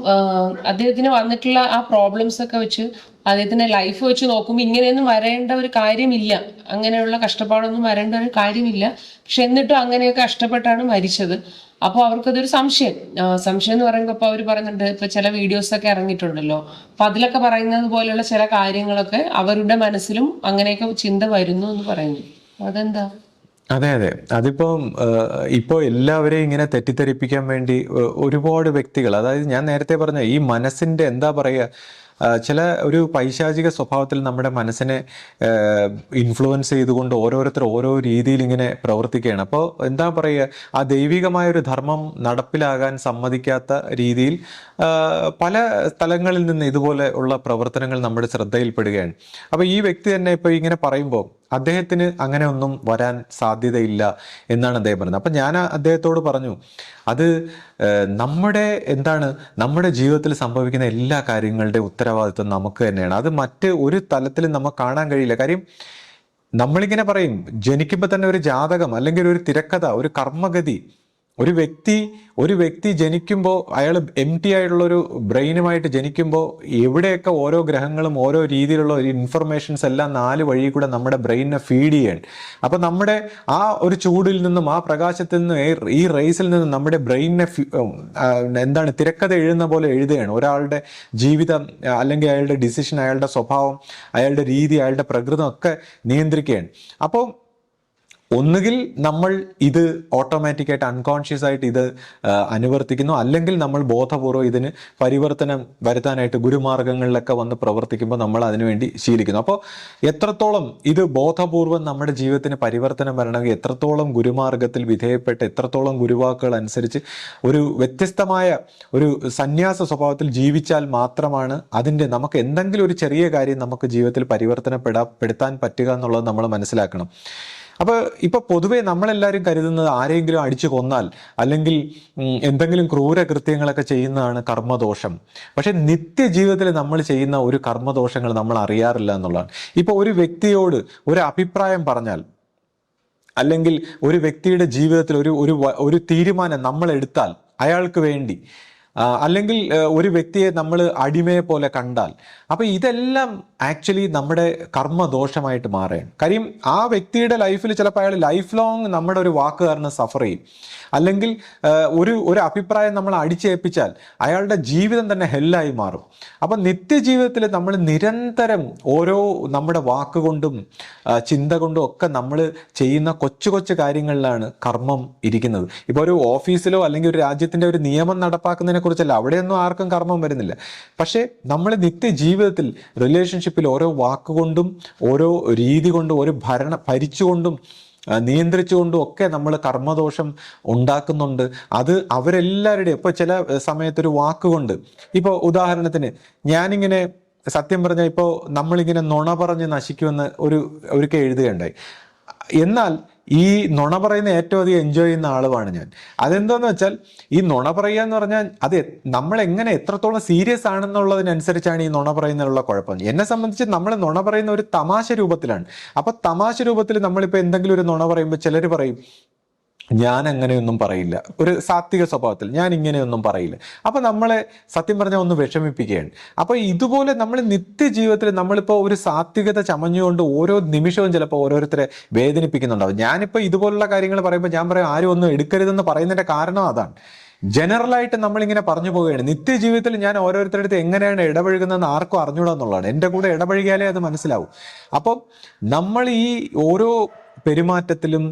അദ്ദേഹത്തിന് വന്നിട്ടുള്ള ആ പ്രോബ്ലംസ് ഒക്കെ വെച്ച് അദ്ദേഹത്തിന്റെ ലൈഫ് വെച്ച് നോക്കുമ്പോൾ ഇങ്ങനെയൊന്നും വരേണ്ട ഒരു കാര്യമില്ല, അങ്ങനെയുള്ള കഷ്ടപ്പാടൊന്നും വരേണ്ട ഒരു കാര്യമില്ല. പക്ഷെ എന്നിട്ടും അങ്ങനെയൊക്കെ കഷ്ടപ്പെട്ടാണ് മരിച്ചത്. അപ്പോൾ അവർക്കതൊരു സംശയം സംശയം എന്ന് പറയുമ്പോൾ ഇപ്പൊ അവർ പറയുന്നുണ്ട്, ഇപ്പൊ ചില വീഡിയോസ് ഒക്കെ ഇറങ്ങിയിട്ടുണ്ടല്ലോ, അപ്പൊ അതിലൊക്കെ പറയുന്നത് പോലെയുള്ള ചില കാര്യങ്ങളൊക്കെ അവരുടെ മനസ്സിലും അങ്ങനെയൊക്കെ ചിന്ത വരുന്നു എന്ന് പറയുന്നു. അതെന്താ? അതെ അതെ, അതിപ്പം ഇപ്പോൾ എല്ലാവരെയും ഇങ്ങനെ തെറ്റിദ്ധരിപ്പിക്കാൻ വേണ്ടി ഒരുപാട് വ്യക്തികൾ, അതായത് ഞാൻ നേരത്തെ പറഞ്ഞ ഈ മനസ്സിന്റെ എന്താ പറയുക, ചില ഒരു പൈശാചിക സ്വഭാവത്തിൽ നമ്മുടെ മനസ്സിനെ ഇൻഫ്ലുവൻസ് ചെയ്തുകൊണ്ട് ഓരോരുത്തർ ഓരോ രീതിയിൽ ഇങ്ങനെ പ്രവർത്തിക്കുകയാണ്. അപ്പോൾ എന്താ പറയുക, ആ ദൈവികമായ ഒരു ധർമ്മം നടപ്പിലാകാൻ സമ്മതിക്കാത്ത രീതിയിൽ പല സ്ഥലങ്ങളിൽ നിന്ന് ഇതുപോലെ ഉള്ള പ്രവർത്തനങ്ങൾ നമ്മുടെ ശ്രദ്ധയിൽപ്പെടുകയാണ്. അപ്പോൾ ഈ വ്യക്തി തന്നെ ഇപ്പോൾ ഇങ്ങനെ പറയുമ്പോൾ അദ്ദേഹത്തിന് അങ്ങനെ ഒന്നും വരാൻ സാധ്യതയില്ല എന്നാണ് അദ്ദേഹം പറയുന്നത്. അപ്പം ഞാൻ അദ്ദേഹത്തോട് പറഞ്ഞു, അത് നമ്മുടെ നമ്മുടെ ജീവിതത്തിൽ സംഭവിക്കുന്ന എല്ലാ കാര്യങ്ങളുടെ ഉത്തരവാദിത്വം നമുക്ക് തന്നെയാണ്. അത് മറ്റ് ഒരു തലത്തിലും നമുക്ക് കാണാൻ കഴിയില്ല. കാര്യം നമ്മളിങ്ങനെ പറയും, ജനിക്കുമ്പോൾ തന്നെ ഒരു ജാതകം അല്ലെങ്കിൽ ഒരു തിരക്കഥ, ഒരു കർമ്മഗതി. ഒരു വ്യക്തി ജനിക്കുമ്പോൾ അയാൾ എം ടി ആയിട്ടുള്ള ഒരു ബ്രെയിനുമായിട്ട് ജനിക്കുമ്പോൾ എവിടെയൊക്കെ ഓരോ ഗ്രഹങ്ങളും ഓരോ രീതിയിലുള്ള ഒരു ഇൻഫർമേഷൻസ് എല്ലാം 4 വഴി കൂടെ നമ്മുടെ ബ്രെയിനിനെ ഫീഡ് ചെയ്യാണ്. അപ്പം നമ്മുടെ ആ ഒരു ചൂടിൽ നിന്നും ആ പ്രകാശത്തിൽ നിന്നും ഈ റേസിൽ നിന്നും നമ്മുടെ ബ്രെയിനിനെ തിരക്കഥ എഴുതുന്ന പോലെ എഴുതുകയാണ്. ഒരാളുടെ ജീവിതം അല്ലെങ്കിൽ അയാളുടെ ഡിസിഷൻ, അയാളുടെ സ്വഭാവം, അയാളുടെ രീതി, അയാളുടെ പ്രകൃതം ഒക്കെ നിയന്ത്രിക്കുകയാണ്. അപ്പോൾ ഒന്നുകിൽ നമ്മൾ ഇത് ഓട്ടോമാറ്റിക്കായിട്ട് അൺകോൺഷ്യസ് ആയിട്ട് ഇത് അനുവർത്തിക്കുന്നു, അല്ലെങ്കിൽ നമ്മൾ ബോധപൂർവ്വം ഇതിന് പരിവർത്തനം വരുത്താനായിട്ട് ഗുരുമാർഗങ്ങളിലൊക്കെ വന്ന് പ്രവർത്തിക്കുമ്പോൾ നമ്മൾ അതിനുവേണ്ടി ശീലിക്കുന്നു. അപ്പോൾ എത്രത്തോളം ഇത് ബോധപൂർവം നമ്മുടെ ജീവിതത്തിന് പരിവർത്തനം വരണമെങ്കിൽ എത്രത്തോളം ഗുരുമാർഗത്തിൽ വിധേയപ്പെട്ട് എത്രത്തോളം ഗുരുവാക്കുകൾ അനുസരിച്ച് ഒരു വ്യത്യസ്തമായ ഒരു സന്യാസ സ്വഭാവത്തിൽ ജീവിച്ചാൽ മാത്രമാണ് അതിൻ്റെ നമുക്ക് എന്തെങ്കിലും ഒരു ചെറിയ കാര്യം നമുക്ക് ജീവിതത്തിൽ പരിവർത്തനപ്പെടുത്താൻ പറ്റുക എന്നുള്ളത് നമ്മൾ മനസ്സിലാക്കണം. അപ്പോൾ ഇപ്പോൾ പൊതുവെ നമ്മളെല്ലാവരും കരുതുന്നത് ആരെങ്കിലും അടിച്ചു കൊന്നാൽ അല്ലെങ്കിൽ എന്തെങ്കിലും ക്രൂരകൃത്യങ്ങളൊക്കെ ചെയ്യുന്നതാണ് കർമ്മദോഷം. പക്ഷെ നിത്യജീവിതത്തിൽ നമ്മൾ ചെയ്യുന്ന ഒരു കർമ്മദോഷങ്ങൾ നമ്മൾ അറിയാറില്ല എന്നുള്ളതാണ്. ഇപ്പോൾ ഒരു വ്യക്തിയോട് ഒരു അഭിപ്രായം പറഞ്ഞാൽ അല്ലെങ്കിൽ ഒരു വ്യക്തിയുടെ ജീവിതത്തിൽ ഒരു തീരുമാനം നമ്മൾ എടുത്താൽ അയാൾക്ക് വേണ്ടി, അല്ലെങ്കിൽ ഒരു വ്യക്തിയെ നമ്മൾ അടിമയെ പോലെ കണ്ടാൽ, അപ്പോൾ ഇതെല്ലാം ആക്ച്വലി നമ്മുടെ കർമ്മദോഷമായിട്ട് മാറുകയാണ്. കാര്യം ആ വ്യക്തിയുടെ ലൈഫിൽ ചിലപ്പോൾ അയാൾ ലൈഫ് ലോങ് നമ്മുടെ ഒരു വാക്ക് കാരണം സഫർ ചെയ്യും. അല്ലെങ്കിൽ ഒരു അഭിപ്രായം നമ്മൾ അടിച്ചേൽപ്പിച്ചാൽ അയാളുടെ ജീവിതം തന്നെ ഹെല്ലായി മാറും. അപ്പം നിത്യജീവിതത്തിൽ നമ്മൾ നിരന്തരം ഓരോ നമ്മുടെ വാക്കുകൊണ്ടും ചിന്ത കൊണ്ടും ഒക്കെ നമ്മൾ ചെയ്യുന്ന കൊച്ചു കൊച്ചു കാര്യങ്ങളിലാണ് കർമ്മം ഇരിക്കുന്നത്. ഇപ്പോൾ ഒരു ഓഫീസിലോ അല്ലെങ്കിൽ ഒരു രാജ്യത്തിൻ്റെ ഒരു നിയമം നടപ്പാക്കുന്നതിനെ കുറിച്ചല്ല, അവിടെയൊന്നും ആർക്കും കർമ്മം വരുന്നില്ല. പക്ഷേ നമ്മൾ നിത്യജീവിതത്തിൽ റിലേഷൻഷിപ്പിൽ ഓരോ വാക്കുകൊണ്ടും ഓരോ രീതി കൊണ്ടും ഭരിച്ചുകൊണ്ടും നിയന്ത്രിച്ചുകൊണ്ടും ഒക്കെ നമ്മൾ കർമ്മദോഷം ഉണ്ടാക്കുന്നുണ്ട്. അത് അവരെല്ലാവരുടെയും ഇപ്പോൾ ചില സമയത്തൊരു വാക്കുകൊണ്ട്, ഇപ്പോൾ ഉദാഹരണത്തിന് ഞാനിങ്ങനെ സത്യം പറഞ്ഞാൽ ഇപ്പോൾ നമ്മളിങ്ങനെ നുണ പറഞ്ഞ് നശിക്കുമെന്ന് ഒരിക്കൽ എഴുതുകയുണ്ടായി. എന്നാൽ ഈ നുണ പറയുന്ന ഏറ്റവും അധികം എൻജോയ് ചെയ്യുന്ന ആളുമാണ് ഞാൻ. അതെന്താന്ന് വെച്ചാൽ ഈ നുണ പറയുക എന്ന് പറഞ്ഞാൽ അത് നമ്മൾ എങ്ങനെ എത്രത്തോളം സീരിയസ് ആണെന്നുള്ളതിനനുസരിച്ചാണ് ഈ നുണ പറയുന്നതിനുള്ള കുഴപ്പം. എന്നെ സംബന്ധിച്ച് നമ്മൾ നുണ പറയുന്ന ഒരു തമാശ രൂപത്തിലാണ്. അപ്പൊ തമാശ രൂപത്തിൽ നമ്മളിപ്പോൾ എന്തെങ്കിലും ഒരു നുണ പറയുമ്പോൾ ചിലർ പറയും ഞാൻ അങ്ങനെയൊന്നും പറയില്ല, ഒരു സാത്വിക സ്വഭാവത്തിൽ ഞാൻ ഇങ്ങനെയൊന്നും പറയില്ല. അപ്പൊ നമ്മളെ സത്യം പറഞ്ഞാൽ ഒന്ന് വിഷമിപ്പിക്കുകയാണ്. അപ്പൊ ഇതുപോലെ നമ്മൾ നിത്യജീവിതത്തിൽ നമ്മളിപ്പോൾ ഒരു സാത്വികത ചമഞ്ഞുകൊണ്ട് ഓരോ നിമിഷവും ചിലപ്പോൾ ഓരോരുത്തരെ വേദനിപ്പിക്കുന്നുണ്ടാവും. ഞാനിപ്പോൾ ഇതുപോലുള്ള കാര്യങ്ങൾ പറയുമ്പോൾ ഞാൻ പറയും ആരും ഒന്നും എടുക്കരുതെന്ന് പറയുന്നതിന്റെ കാരണം അതാണ്. ജനറലായിട്ട് നമ്മളിങ്ങനെ പറഞ്ഞു പോവുകയാണ്. നിത്യജീവിതത്തിൽ ഞാൻ ഓരോരുത്തരുടെ അടുത്ത് എങ്ങനെയാണ് ഇടപഴകുന്നതെന്ന് ആർക്കും അറിഞ്ഞൂടാ എന്നുള്ളതാണ്. എൻ്റെ കൂടെ ഇടപഴകിയാലേ അത് മനസ്സിലാവും. അപ്പം നമ്മൾ ഈ ഓരോ പെരുമാറ്റത്തിലും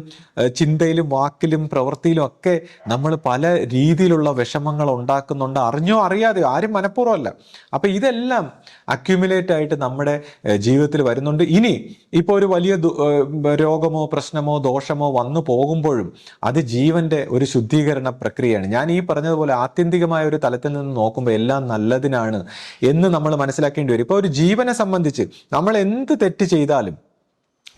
ചിന്തയിലും വാക്കിലും പ്രവൃത്തിയിലും ഒക്കെ നമ്മൾ പല രീതിയിലുള്ള വിഷമങ്ങൾ ഉണ്ടാക്കുന്നുണ്ട്, അറിഞ്ഞോ അറിയാതെയോ, ആരും മനഃപൂർവ്വമല്ല. അപ്പൊ ഇതെല്ലാം അക്യുമുലേറ്റ് ആയിട്ട് നമ്മുടെ ജീവിതത്തിൽ വരുന്നുണ്ട്. ഇനി ഇപ്പോൾ ഒരു വലിയ രോഗമോ പ്രശ്നമോ ദോഷമോ വന്നു പോകുമ്പോഴും അത് ജീവന്റെ ഒരു ശുദ്ധീകരണ പ്രക്രിയയാണ്. ഞാൻ ഈ പറഞ്ഞതുപോലെ ആത്യന്തികമായ ഒരു തലത്തിൽ നിന്ന് നോക്കുമ്പോൾ എല്ലാം നല്ലതിനാണ് എന്ന് നമ്മൾ മനസ്സിലാക്കേണ്ടി വരും. ഇപ്പോൾ ഒരു ജീവനെ സംബന്ധിച്ച് നമ്മൾ എന്ത് തെറ്റ് ചെയ്താലും,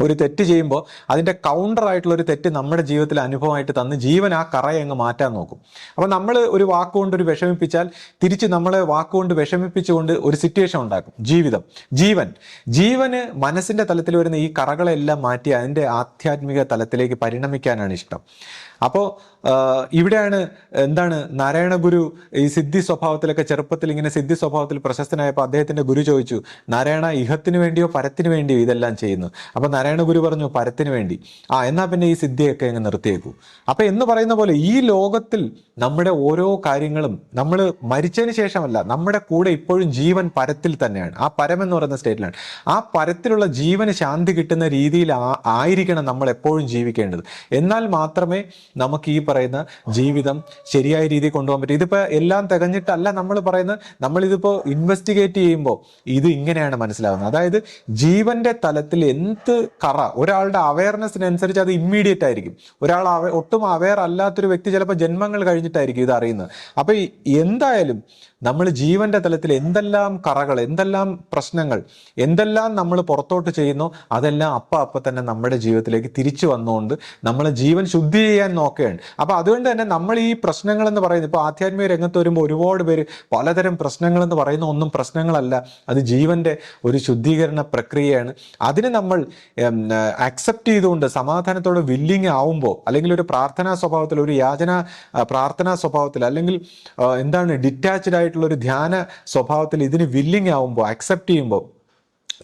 ഒരു തെറ്റ് ചെയ്യുമ്പോൾ അതിൻ്റെ കൗണ്ടറായിട്ടുള്ള ഒരു തെറ്റ് നമ്മുടെ ജീവിതത്തിൽ അനുഭവമായിട്ട് തന്ന് ജീവൻ ആ കറയെ അങ്ങ് മാറ്റാൻ നോക്കും. അപ്പോൾ നമ്മൾ ഒരു വാക്കുകൊണ്ട് ഒരു വിഷമിപ്പിച്ചാൽ തിരിച്ച് നമ്മളെ വാക്കുകൊണ്ട് വിഷമിപ്പിച്ചുകൊണ്ട് ഒരു സിറ്റുവേഷൻ ഉണ്ടാക്കും. ജീവന് മനസ്സിൻ്റെ തലത്തിൽ വരുന്ന ഈ കറകളെല്ലാം മാറ്റി അതിൻ്റെ ആധ്യാത്മിക തലത്തിലേക്ക് പരിണമിക്കാനാണ് ഇഷ്ടം. അപ്പോൾ ഇവിടെയാണ് എന്താണ് നാരായണ ഗുരു ഈ സിദ്ധി സ്വഭാവത്തിലൊക്കെ ചെറുപ്പത്തിൽ ഇങ്ങനെ സിദ്ധി സ്വഭാവത്തിൽ പ്രശസ്തനായപ്പോൾ അദ്ദേഹത്തിന്റെ ഗുരു ചോദിച്ചു, നാരായണ ഇഹത്തിന് വേണ്ടിയോ പരത്തിന് വേണ്ടിയോ ഇതെല്ലാം ചെയ്യുന്നു? അപ്പൊ നാരായണ ഗുരു പറഞ്ഞു, പരത്തിന് വേണ്ടി. എന്നാ പിന്നെ ഈ സിദ്ധിയൊക്കെ അങ്ങ് നിർത്തിയേക്കൂ. അപ്പൊ എന്ന് പറയുന്ന പോലെ ഈ ലോകത്തിൽ നമ്മുടെ ഓരോ കാര്യങ്ങളും നമ്മൾ മരിച്ചതിന് ശേഷമല്ല, നമ്മുടെ കൂടെ ഇപ്പോഴും ജീവൻ പരത്തിൽ തന്നെയാണ്. ആ പരം എന്ന് പറയുന്ന സ്റ്റേറ്റിലാണ്. ആ പരത്തിലുള്ള ജീവന് ശാന്തി കിട്ടുന്ന രീതിയിൽ ആയിരിക്കണം നമ്മൾ എപ്പോഴും ജീവിക്കേണ്ടത്. എന്നാൽ മാത്രമേ നമുക്ക് ഈ പറയുന്ന ജീവിതം ശരിയായ രീതിയിൽ കൊണ്ടുപോകാൻ പറ്റും. ഇതിപ്പോ എല്ലാം തികഞ്ഞിട്ടല്ല നമ്മൾ പറയുന്നത്. നമ്മളിതിപ്പോ ഇൻവെസ്റ്റിഗേറ്റ് ചെയ്യുമ്പോൾ ഇത് ഇങ്ങനെയാണ് മനസ്സിലാവുന്നത്. അതായത് ജീവന്റെ തലത്തിൽ എന്ത് കറ, ഒരാളുടെ അവയർനെസ്സിനനുസരിച്ച് അത് ഇമ്മീഡിയറ്റ് ആയിരിക്കും. ഒരാൾ ഒട്ടും അവെയർ അല്ലാത്തൊരു വ്യക്തി ചിലപ്പോൾ ജന്മങ്ങൾ കഴിഞ്ഞിട്ടായിരിക്കും ഇത് അറിയുന്നത്. അപ്പൊ എന്തായാലും നമ്മൾ ജീവന്റെ തലത്തിൽ എന്തെല്ലാം കറകൾ, എന്തെല്ലാം പ്രശ്നങ്ങൾ, എന്തെല്ലാം നമ്മൾ പുറത്തോട്ട് ചെയ്യുന്നോ അതെല്ലാം അപ്പ തന്നെ നമ്മുടെ ജീവിതത്തിലേക്ക് തിരിച്ചു വന്നുകൊണ്ട് നമ്മളെ ജീവൻ ശുദ്ധി ചെയ്യാൻ നോക്കുകയാണ്. അപ്പൊ അതുകൊണ്ട് തന്നെ നമ്മൾ ഈ പ്രശ്നങ്ങൾ എന്ന് പറയുന്നത്, ഇപ്പൊ ആധ്യാത്മിക രംഗത്ത് വരുമ്പോൾ ഒരുപാട് പേര് പലതരം പ്രശ്നങ്ങൾ എന്ന് പറയുന്ന ഒന്നും പ്രശ്നങ്ങളല്ല, അത് ജീവന്റെ ഒരു ശുദ്ധീകരണ പ്രക്രിയയാണ്. അതിന് നമ്മൾ അക്സെപ്റ്റ് ചെയ്തുകൊണ്ട് സമാധാനത്തോടെ വില്ലിങ് ആവുമ്പോൾ, അല്ലെങ്കിൽ ഒരു പ്രാർത്ഥനാ സ്വഭാവത്തിൽ, ഒരു യാചന പ്രാർത്ഥനാ സ്വഭാവത്തിൽ, അല്ലെങ്കിൽ എന്താണ് ഡിറ്റാച്ച്ഡ് ആയിട്ടുള്ള ഒരു ധ്യാന സ്വഭാവത്തിൽ ഇതിന് വില്ലിങ് ആവുമ്പോൾ, അക്സെപ്റ്റ് ചെയ്യുമ്പോൾ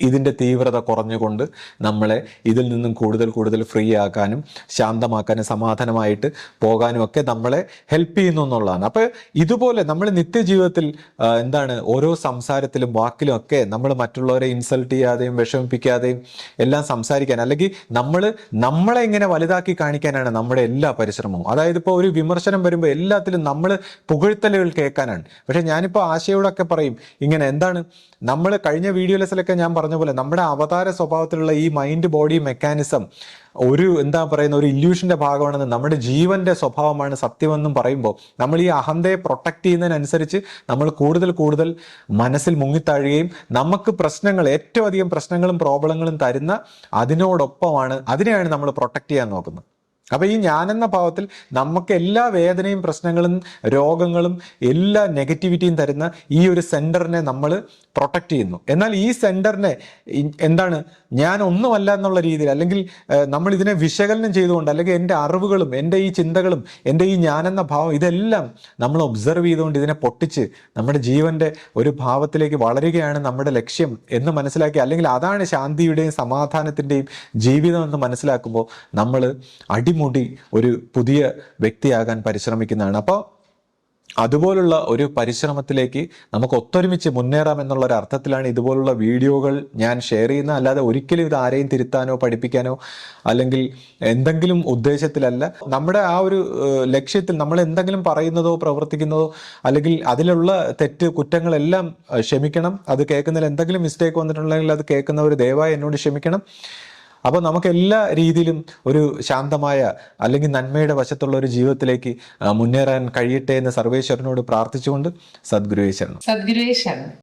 ഇതിൻ്റെ തീവ്രത കുറഞ്ഞുകൊണ്ട് നമ്മളെ ഇതിൽ നിന്നും കൂടുതൽ കൂടുതൽ ഫ്രീ ആക്കാനും ശാന്തമാക്കാനും സമാധാനമായിട്ട് പോകാനും ഒക്കെ നമ്മളെ ഹെൽപ്പ് ചെയ്യുന്നു എന്നുള്ളതാണ്. അപ്പോൾ ഇതുപോലെ നമ്മൾ നിത്യജീവിതത്തിൽ എന്താണ് ഓരോ സംസാരത്തിലും വാക്കിലും ഒക്കെ നമ്മൾ മറ്റുള്ളവരെ ഇൻസൾട്ട് ചെയ്യാതെയും വിഷമിപ്പിക്കാതെയും എല്ലാം സംസാരിക്കാൻ, അല്ലെങ്കിൽ നമ്മളെ ഇങ്ങനെ വലുതാക്കി കാണിക്കാനാണ് നമ്മുടെ എല്ലാ പരിശ്രമവും. അതായത് ഇപ്പോൾ ഒരു വിമർശനം വരുമ്പോൾ എല്ലാത്തിലും നമ്മൾ പുകഴ്ത്തലുകൾ കേൾക്കാനാണ്. പക്ഷെ ഞാനിപ്പോൾ ആശയോടൊക്കെ പറയും ഇങ്ങനെ, എന്താണ് നമ്മൾ കഴിഞ്ഞ വീഡിയോസിലൊക്കെ ഞാൻ പറഞ്ഞ പോലെ നമ്മുടെ അവതാര സ്വഭാവത്തിലുള്ള ഈ മൈൻഡ് ബോഡി മെക്കാനിസം ഒരു ഒരു ഇല്യൂഷന്റെ ഭാഗമാണെന്ന്, നമ്മുടെ ജീവന്റെ സ്വഭാവമാണ് സത്യമെന്നും പറയുമ്പോൾ നമ്മൾ ഈ അഹന്തയെ പ്രൊട്ടക്ട് ചെയ്യുന്നതിനനുസരിച്ച് നമ്മൾ കൂടുതൽ കൂടുതൽ മനസ്സിൽ മുങ്ങിത്താഴുകയും നമുക്ക് പ്രശ്നങ്ങൾ, ഏറ്റവും അധികം പ്രശ്നങ്ങളും പ്രോബ്ലങ്ങളും തരുന്ന അതിനെയാണ് നമ്മൾ പ്രൊട്ടക്ട് ചെയ്യാൻ നോക്കുന്നത്. അപ്പൊ ഈ ഞാനെന്ന ഭാവത്തിൽ നമുക്ക് എല്ലാ വേദനയും പ്രശ്നങ്ങളും രോഗങ്ങളും എല്ലാ നെഗറ്റിവിറ്റിയും തരുന്ന ഈ ഒരു സെന്ററിനെ നമ്മൾ പ്രൊട്ടക്ട് ചെയ്യുന്നു. എന്നാൽ ഈ സെന്ററിനെ ഞാൻ ഒന്നുമല്ല എന്നുള്ള രീതിയിൽ, അല്ലെങ്കിൽ നമ്മൾ ഇതിനെ വിശകലനം ചെയ്തുകൊണ്ട്, അല്ലെങ്കിൽ എൻ്റെ അറിവുകളും എൻ്റെ ഈ ചിന്തകളും എൻ്റെ ഈ ഞാനെന്ന ഭാവം ഇതെല്ലാം നമ്മൾ ഒബ്സർവ് ചെയ്തുകൊണ്ട് ഇതിനെ പൊട്ടിച്ച് നമ്മുടെ ജീവന്റെ ഒരു ഭാവത്തിലേക്ക് വളരുകയാണ് നമ്മുടെ ലക്ഷ്യം എന്ന് മനസ്സിലാക്കി, അല്ലെങ്കിൽ അതാണ് ശാന്തിയുടെയും സമാധാനത്തിൻ്റെയും ജീവിതം എന്ന് മനസ്സിലാക്കുമ്പോൾ നമ്മൾ അടിമുടി ഒരു പുതിയ വ്യക്തിയാകാൻ പരിശ്രമിക്കുന്നതാണ്. അപ്പോൾ അതുപോലുള്ള ഒരു പരിശ്രമത്തിലേക്ക് നമുക്ക് ഒത്തൊരുമിച്ച് മുന്നേറാം എന്നുള്ള ഒരു അർത്ഥത്തിലാണ് ഇതുപോലുള്ള വീഡിയോകൾ ഞാൻ ഷെയർ ചെയ്യുന്നത്. അല്ലാതെ ഒരിക്കലും ഇത് ആരെയും തിരുത്താനോ പഠിപ്പിക്കാനോ അല്ലെങ്കിൽ എന്തെങ്കിലും ഉദ്ദേശത്തിലല്ല. നമ്മുടെ ആ ഒരു ലക്ഷ്യത്തിൽ നമ്മൾ എന്തെങ്കിലും പറയുന്നതോ പ്രവർത്തിക്കുന്നതോ അല്ലെങ്കിൽ അതിലുള്ള തെറ്റ് കുറ്റങ്ങളെല്ലാം ക്ഷമിക്കണം. അത് കേൾക്കുന്നതിൽ എന്തെങ്കിലും മിസ്റ്റേക്ക് വന്നിട്ടുണ്ടെങ്കിൽ അത് കേൾക്കുന്നവർ ദയവായി എന്നോട് ക്ഷമിക്കണം. അപ്പോൾ നമുക്ക് എല്ലാ രീതിയിലും ഒരു ശാന്തമായ അല്ലെങ്കിൽ നന്മയുടെ വശത്തുള്ള ഒരു ജീവിതത്തിലേക്ക് മുന്നേറാൻ കഴിയട്ടെ എന്ന് സർവേശ്വരനോട് പ്രാർത്ഥിച്ചുകൊണ്ട് സദ്ഗുരുവേ ശരണം.